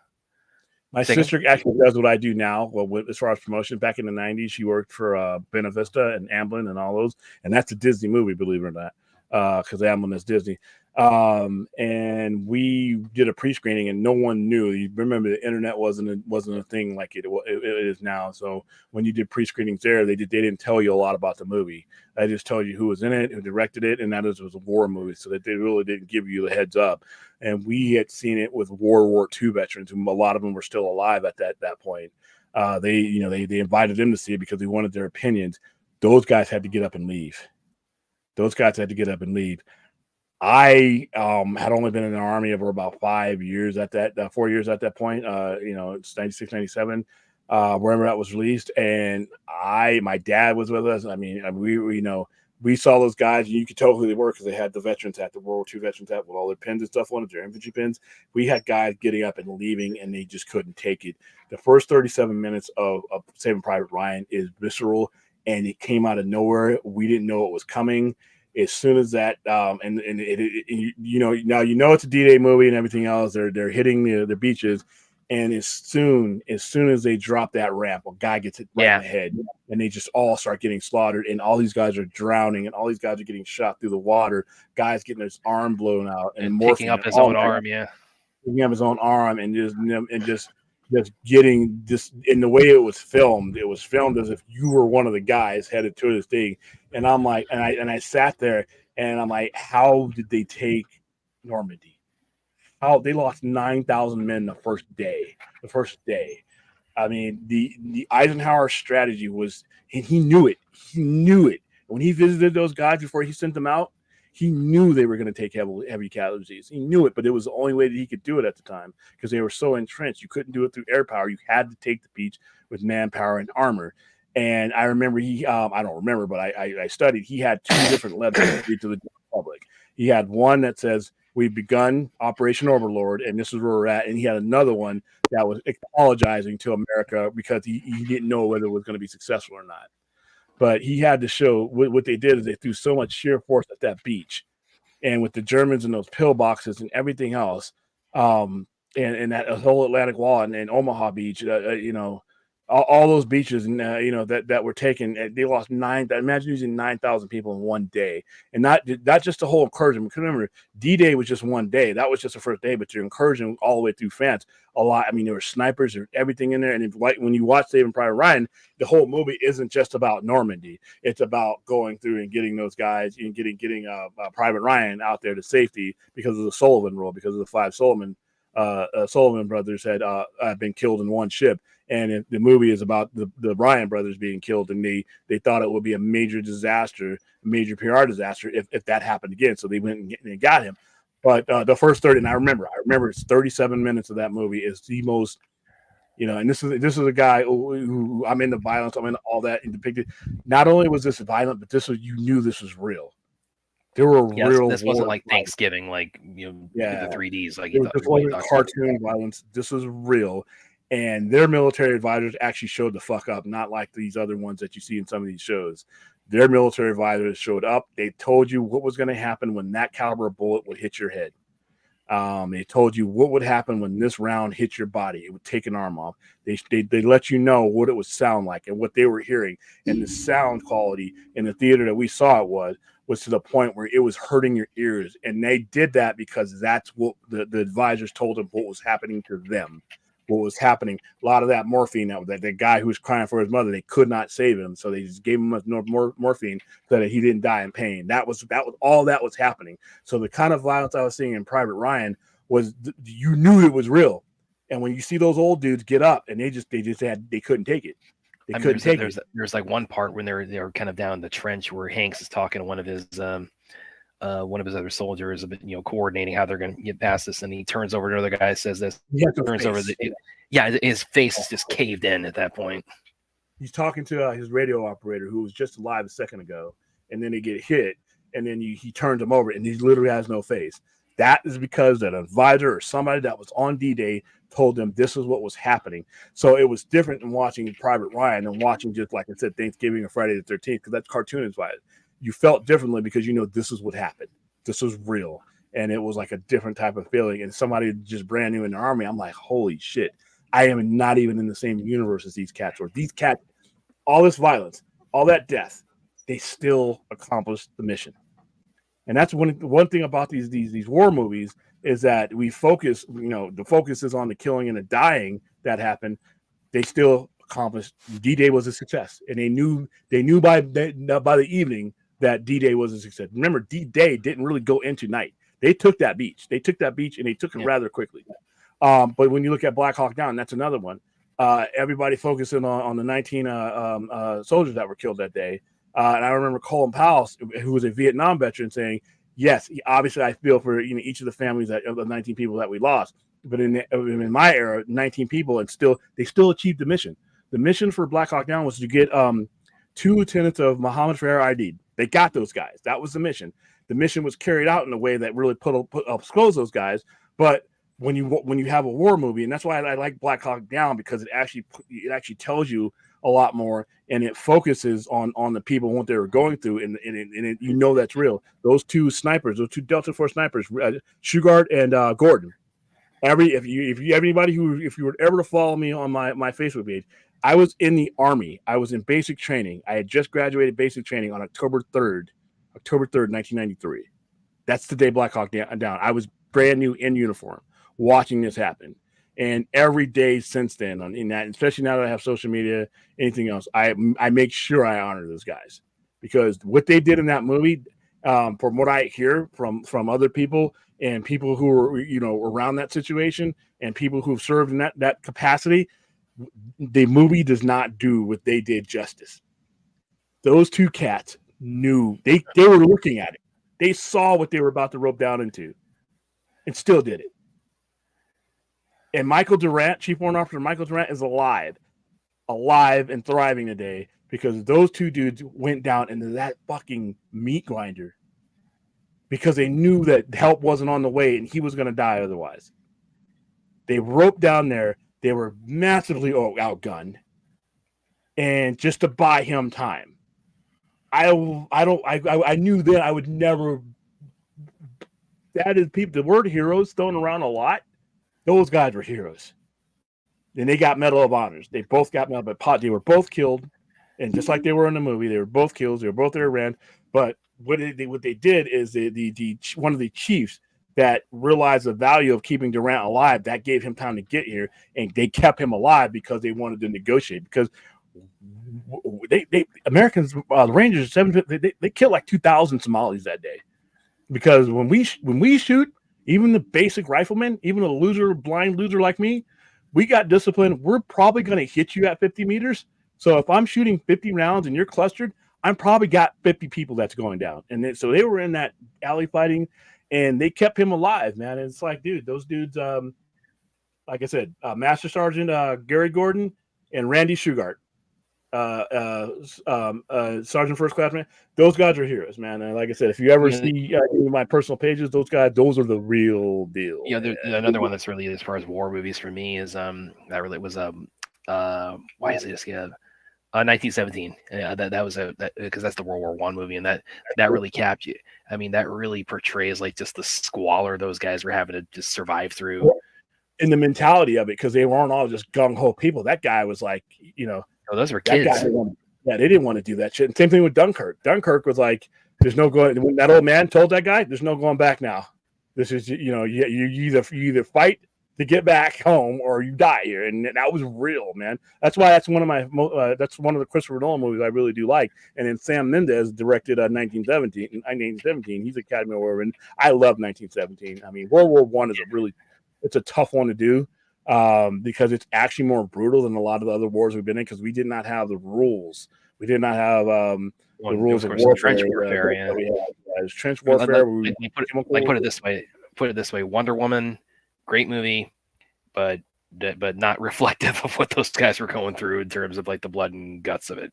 My sister actually does what I do now. Well, as far as promotion, back in the 90s, she worked for Buena Vista and Amblin and all those. And that's a Disney movie, believe it or not, because Amblin is Disney. And we did a pre-screening and no one knew. You remember the internet wasn't a thing like it is now. So when you did pre-screenings there, they didn't tell you a lot about the movie. They just told you who was in it, who directed it, and that it was a war movie. So that they really didn't give you the heads up. And we had seen it with World War II veterans, who a lot of them were still alive at that point. They invited them to see it because they wanted their opinions. Those guys had to get up and leave. I had only been in the Army for about 5 years at that 4 years at that point. It's 96, 97, wherever that was released. And my dad was with us. I mean, we saw those guys, and you could tell who they were because they had the veterans hat, the World War II veterans hat with all their pins and stuff on it, their infantry pins. We had guys getting up and leaving, and they just couldn't take it. The first 37 minutes of Saving Private Ryan is visceral, and it came out of nowhere. We didn't know it was coming. As soon as that, now it's a D-Day movie and everything else. They're hitting the beaches, and as soon as they drop that ramp, a guy gets hit right in the head, and they just all start getting slaughtered, and all these guys are drowning, and all these guys are getting shot through the water. Guys getting his arm blown out, and picking up his own arm, picking up his own arm, and just getting this. In the way it was filmed as if you were one of the guys headed to this thing. And I'm like, and I sat there and I'm like, how did they take Normandy? How they lost 9,000 men the first day. I mean, the Eisenhower strategy was, and he knew it. When he visited those guys before he sent them out, he knew they were going to take heavy casualties. He knew it, but it was the only way that he could do it at the time because they were so entrenched. You couldn't do it through air power. You had to take the beach with manpower and armor. And I remember I don't remember, but I studied. He had two different letters to the public. He had one that says, "We've begun Operation Overlord, and this is where we're at." And he had another one that was apologizing to America because he didn't know whether it was going to be successful or not. But he had to show what they did is they threw so much sheer force at that beach, and with the Germans and those pillboxes and everything else, and that whole Atlantic Wall and Omaha Beach, all those beaches and that were taken. They lost imagine using 9,000 people in one day, and not just the whole incursion. Because remember, D-Day was just one day. That was just the first day, but your incursion all the way through France, a lot. I mean, there were snipers, there everything in there. And when you watch Saving Private Ryan, the whole movie isn't just about Normandy. It's about going through and getting those guys and getting Private Ryan out there to safety because of the Sullivan rule, because of the 5 Sullivan brothers had been killed in one ship. And the movie is about the Ryan brothers being killed, and they thought it would be a major disaster, a major PR disaster if that happened again. So they went and got him. But the first 30, and I remember it's 37 minutes of that movie is the most, and this is a guy who I'm into violence, I'm into all that, and depicted. Not only was this violent, but you knew this was real. There were real. This wasn't like Thanksgiving, like the 3Ds, like this wasn't cartoon violence. This was real. And their military advisors actually showed the fuck up, not like these other ones that you see in some of these shows. Their military advisors showed up. They told you what was going to happen when that caliber bullet would hit your head. They told you what would happen when this round hit your body. It would take an arm off. They let you know what it would sound like and what they were hearing. And the sound quality in the theater that we saw it was to the point where it was hurting your ears. And they did that because that's what the advisors told them what was happening to them. What was happening, a lot of that morphine, that guy who was crying for his mother, they could not save him, so they just gave him more morphine so that he didn't die in pain. That was all that was happening. So the kind of violence I was seeing in Private Ryan was, you knew it was real. And when you see those old dudes get up and they couldn't take it. There's like one part when they're kind of down in the trench where Hanks is talking to one of his other soldiers, a bit, coordinating how they're going to get past this, and he turns over to another guy, says this, his face is just caved in at that point. He's talking to his radio operator who was just alive a second ago, and then they get hit, and then he turns him over, and he literally has no face. That is because an advisor or somebody that was on D-Day told them this is what was happening. So it was different than watching Private Ryan than watching, just like I said, Thanksgiving or Friday the 13th, because that's cartoon inspired. You felt differently because this is what happened. This was real. And it was like a different type of feeling. And somebody just brand new in the Army, I'm like, holy shit. I am not even in the same universe as these cats. Or these cats, all this violence, all that death, they still accomplished the mission. And that's one thing about these war movies is that we focus, the focus is on the killing and the dying that happened. They still accomplished. D-Day was a success, and they knew by the evening that D-Day was a success. Remember, D-Day didn't really go into night. They took that beach. And they took it rather quickly. But when you look at Black Hawk Down, that's another one. Everybody focusing on the 19 soldiers that were killed that day. And I remember Colin Powell, who was a Vietnam veteran, saying, yes, obviously I feel for each of the families of the 19 people that we lost. But in my era, 19 people, and they still achieved the mission. The mission for Black Hawk Down was to get 2 lieutenants of Mohammed Ferrer ID'd. They got those guys. That was the mission. The mission was carried out in a way that really exposed those guys. But when you have a war movie, and that's why I like Black Hawk Down, because it actually tells you a lot more, and it focuses on the people and what they were going through, and that's real. Those 2 snipers, those 2 Delta Force snipers, Shugart and Gordon. If you were ever to follow me on my Facebook page, I was in the Army. I was in basic training. I had just graduated basic training on October 3rd, 1993. That's the day Black Hawk Down. I was brand new in uniform, watching this happen. And every day since then, especially now that I have social media, anything else, I make sure I honor those guys, because what they did in that movie, from what I hear from other people and people who were around that situation and people who've served in that capacity, the movie does not do what they did justice. Those 2 cats knew they were looking at it. They saw what they were about to rope down into, and still did it. And Michael Durant, Chief Warrant Officer Michael Durant, is alive and thriving today because those 2 dudes went down into that fucking meat grinder because they knew that help wasn't on the way and he was going to die otherwise. They roped down there. They were massively outgunned, and just to buy him time. I knew then I would never. That is people. The word heroes thrown around a lot. Those guys were heroes. And they got Medal of Honors. They both got Medal of Honors. They were both killed. And just like they were in the movie, they were both killed. They were both there around. But what they did is the one of the chiefs that realized the value of keeping Durant alive, that gave him time to get here. And they kept him alive because they wanted to negotiate. Because Americans, the Rangers, they killed like 2,000 Somalis that day. Because when we shoot, even the basic rifleman, even a blind loser like me, we got discipline. We're probably going to hit you at 50 meters. So if I'm shooting 50 rounds and you're clustered, I'm probably got 50 people that's going down. And so they were in that alley fighting, and they kept him alive, man. And it's like, dude, those dudes, like I said, Master Sergeant Gary Gordon and Randy Shugart, Sergeant First Classman, those guys are heroes, man. And like I said, if you ever see my personal pages, those guys, those are the real deal. Another one that's really, as far as war movies for me, is that really was why is this? 1917. Yeah, that was because that's the World War I movie, and that really captured. I mean, that really portrays like just the squalor those guys were having to just survive through. In the mentality of it, because they weren't all just gung ho people. That guy was like, those were kids. They didn't want to do that shit. And same thing with Dunkirk. Dunkirk was like, there's no going. When that old man told that guy, there's no going back now. This is, you either fight to get back home or you die here. And that was real, man. That's why that's one of the Christopher Nolan movies I really do like. And then Sam Mendes directed 1917. He's Academy Award winner. I love 1917. I mean, World War I is it's a tough one to do. Because it's actually more brutal than a lot of the other wars we've been in, because we did not have the rules. We did not have the rules of warfare. Trench warfare, yeah. It was trench warfare. Put it this way. Wonder Woman, great movie, but not reflective of what those guys were going through in terms of like the blood and guts of it.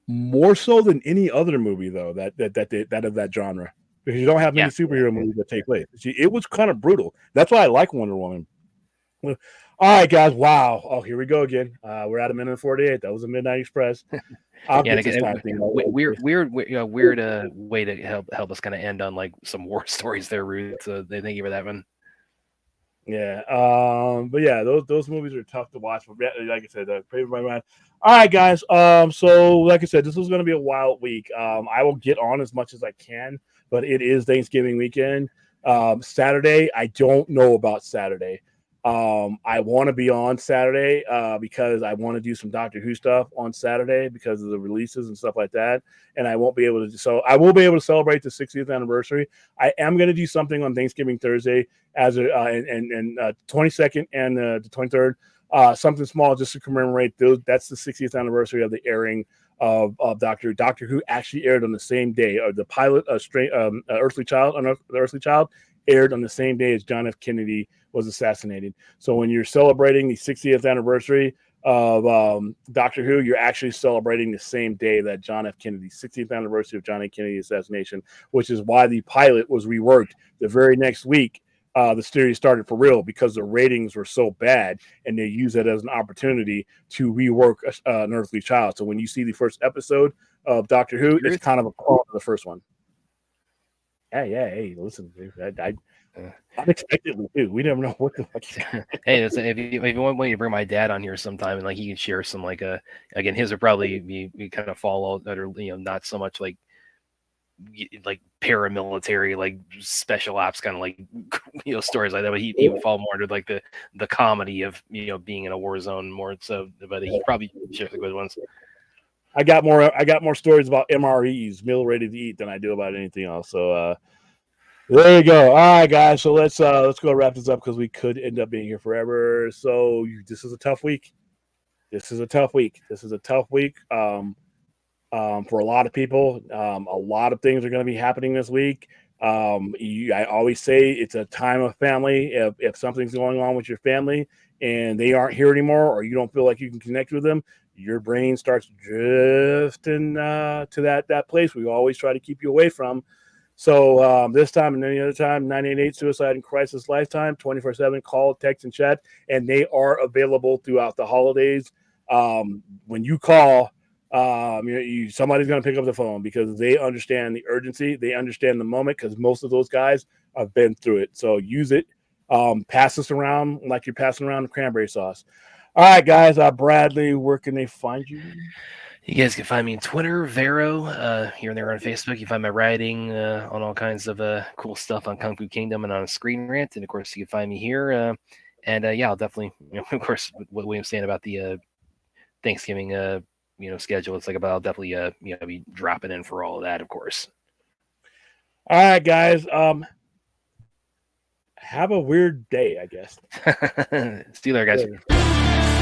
More so than any other movie, though, that of that genre, because you don't have many superhero movies that take place. It was kind of brutal. That's why I like Wonder Woman. All right, guys. Wow. Oh, here we go again. We're at a minute and 48. That was a Midnight Express. Weird way to help us kind of end on like some war stories there, Ruth. So thank you for that one. Yeah. But yeah, those movies are tough to watch. But like I said, pray for my mind. All right, guys. So like I said, this is going to be a wild week. I will get on as much as I can, but it is Thanksgiving weekend. Saturday, I don't know about Saturday. I want to be on Saturday because I want to do some Doctor Who stuff on Saturday because of the releases and stuff like that. And I won't be able to. So I will be able to celebrate the 60th anniversary. I am going to do something on Thanksgiving Thursday as a 22nd and the 23rd. Something small just to commemorate those. That's the 60th anniversary of the airing of Doctor Who. Doctor Who actually aired on the same day. The pilot, Earthly Child, the Earthly Child, aired on the same day as John F. Kennedy was assassinated. So when you're celebrating the 60th anniversary of Doctor Who, you're actually celebrating the same day that John F. Kennedy, 60th anniversary of John F. Kennedy assassination, which is why the pilot was reworked the very next week. The series started for real because the ratings were so bad, and they use it as an opportunity to rework an Earthly Child. So when you see the first episode of Doctor Who, it's kind of a call to the first one. Hey, listen, I unexpectedly too. We never know what the fuck. Hey, if you want me to bring my dad on here sometime and like he can share some again, his would probably be kind of fall out that are not so much like paramilitary, like special ops kind of like stories like that, but he would fall more into like the comedy of being in a war zone more so, but he probably shares the good ones. I got more stories about MREs, meal ready to eat, than I do about anything else. So there you go. All right, guys. So let's go wrap this up because we could end up being here forever. So this is a tough week. This is a tough week for a lot of people. A lot of things are going to be happening this week. I always say it's a time of family. If something's going on with your family and they aren't here anymore, or you don't feel like you can connect with them, your brain starts drifting to that place we always try to keep you away from. So this time and any other time, 988 Suicide and Crisis Lifetime, 24/7 call, text, and chat, and they are available throughout the holidays. When you call, somebody's going to pick up the phone because they understand the urgency, they understand the moment, because most of those guys have been through it. So use it. Pass this around like you're passing around the cranberry sauce. All right, guys. Bradley, where can they find you? You guys can find me on Twitter, Vero, here and there on Facebook. You find my writing on all kinds of cool stuff on Kung Fu Kingdom and on Screen Rant. And of course, you can find me here. I'll definitely, of course, what William's saying about the Thanksgiving, schedule. It's I'll definitely, be dropping in for all of that, of course. All right, guys. Have a weird day, I guess. See you later, guys.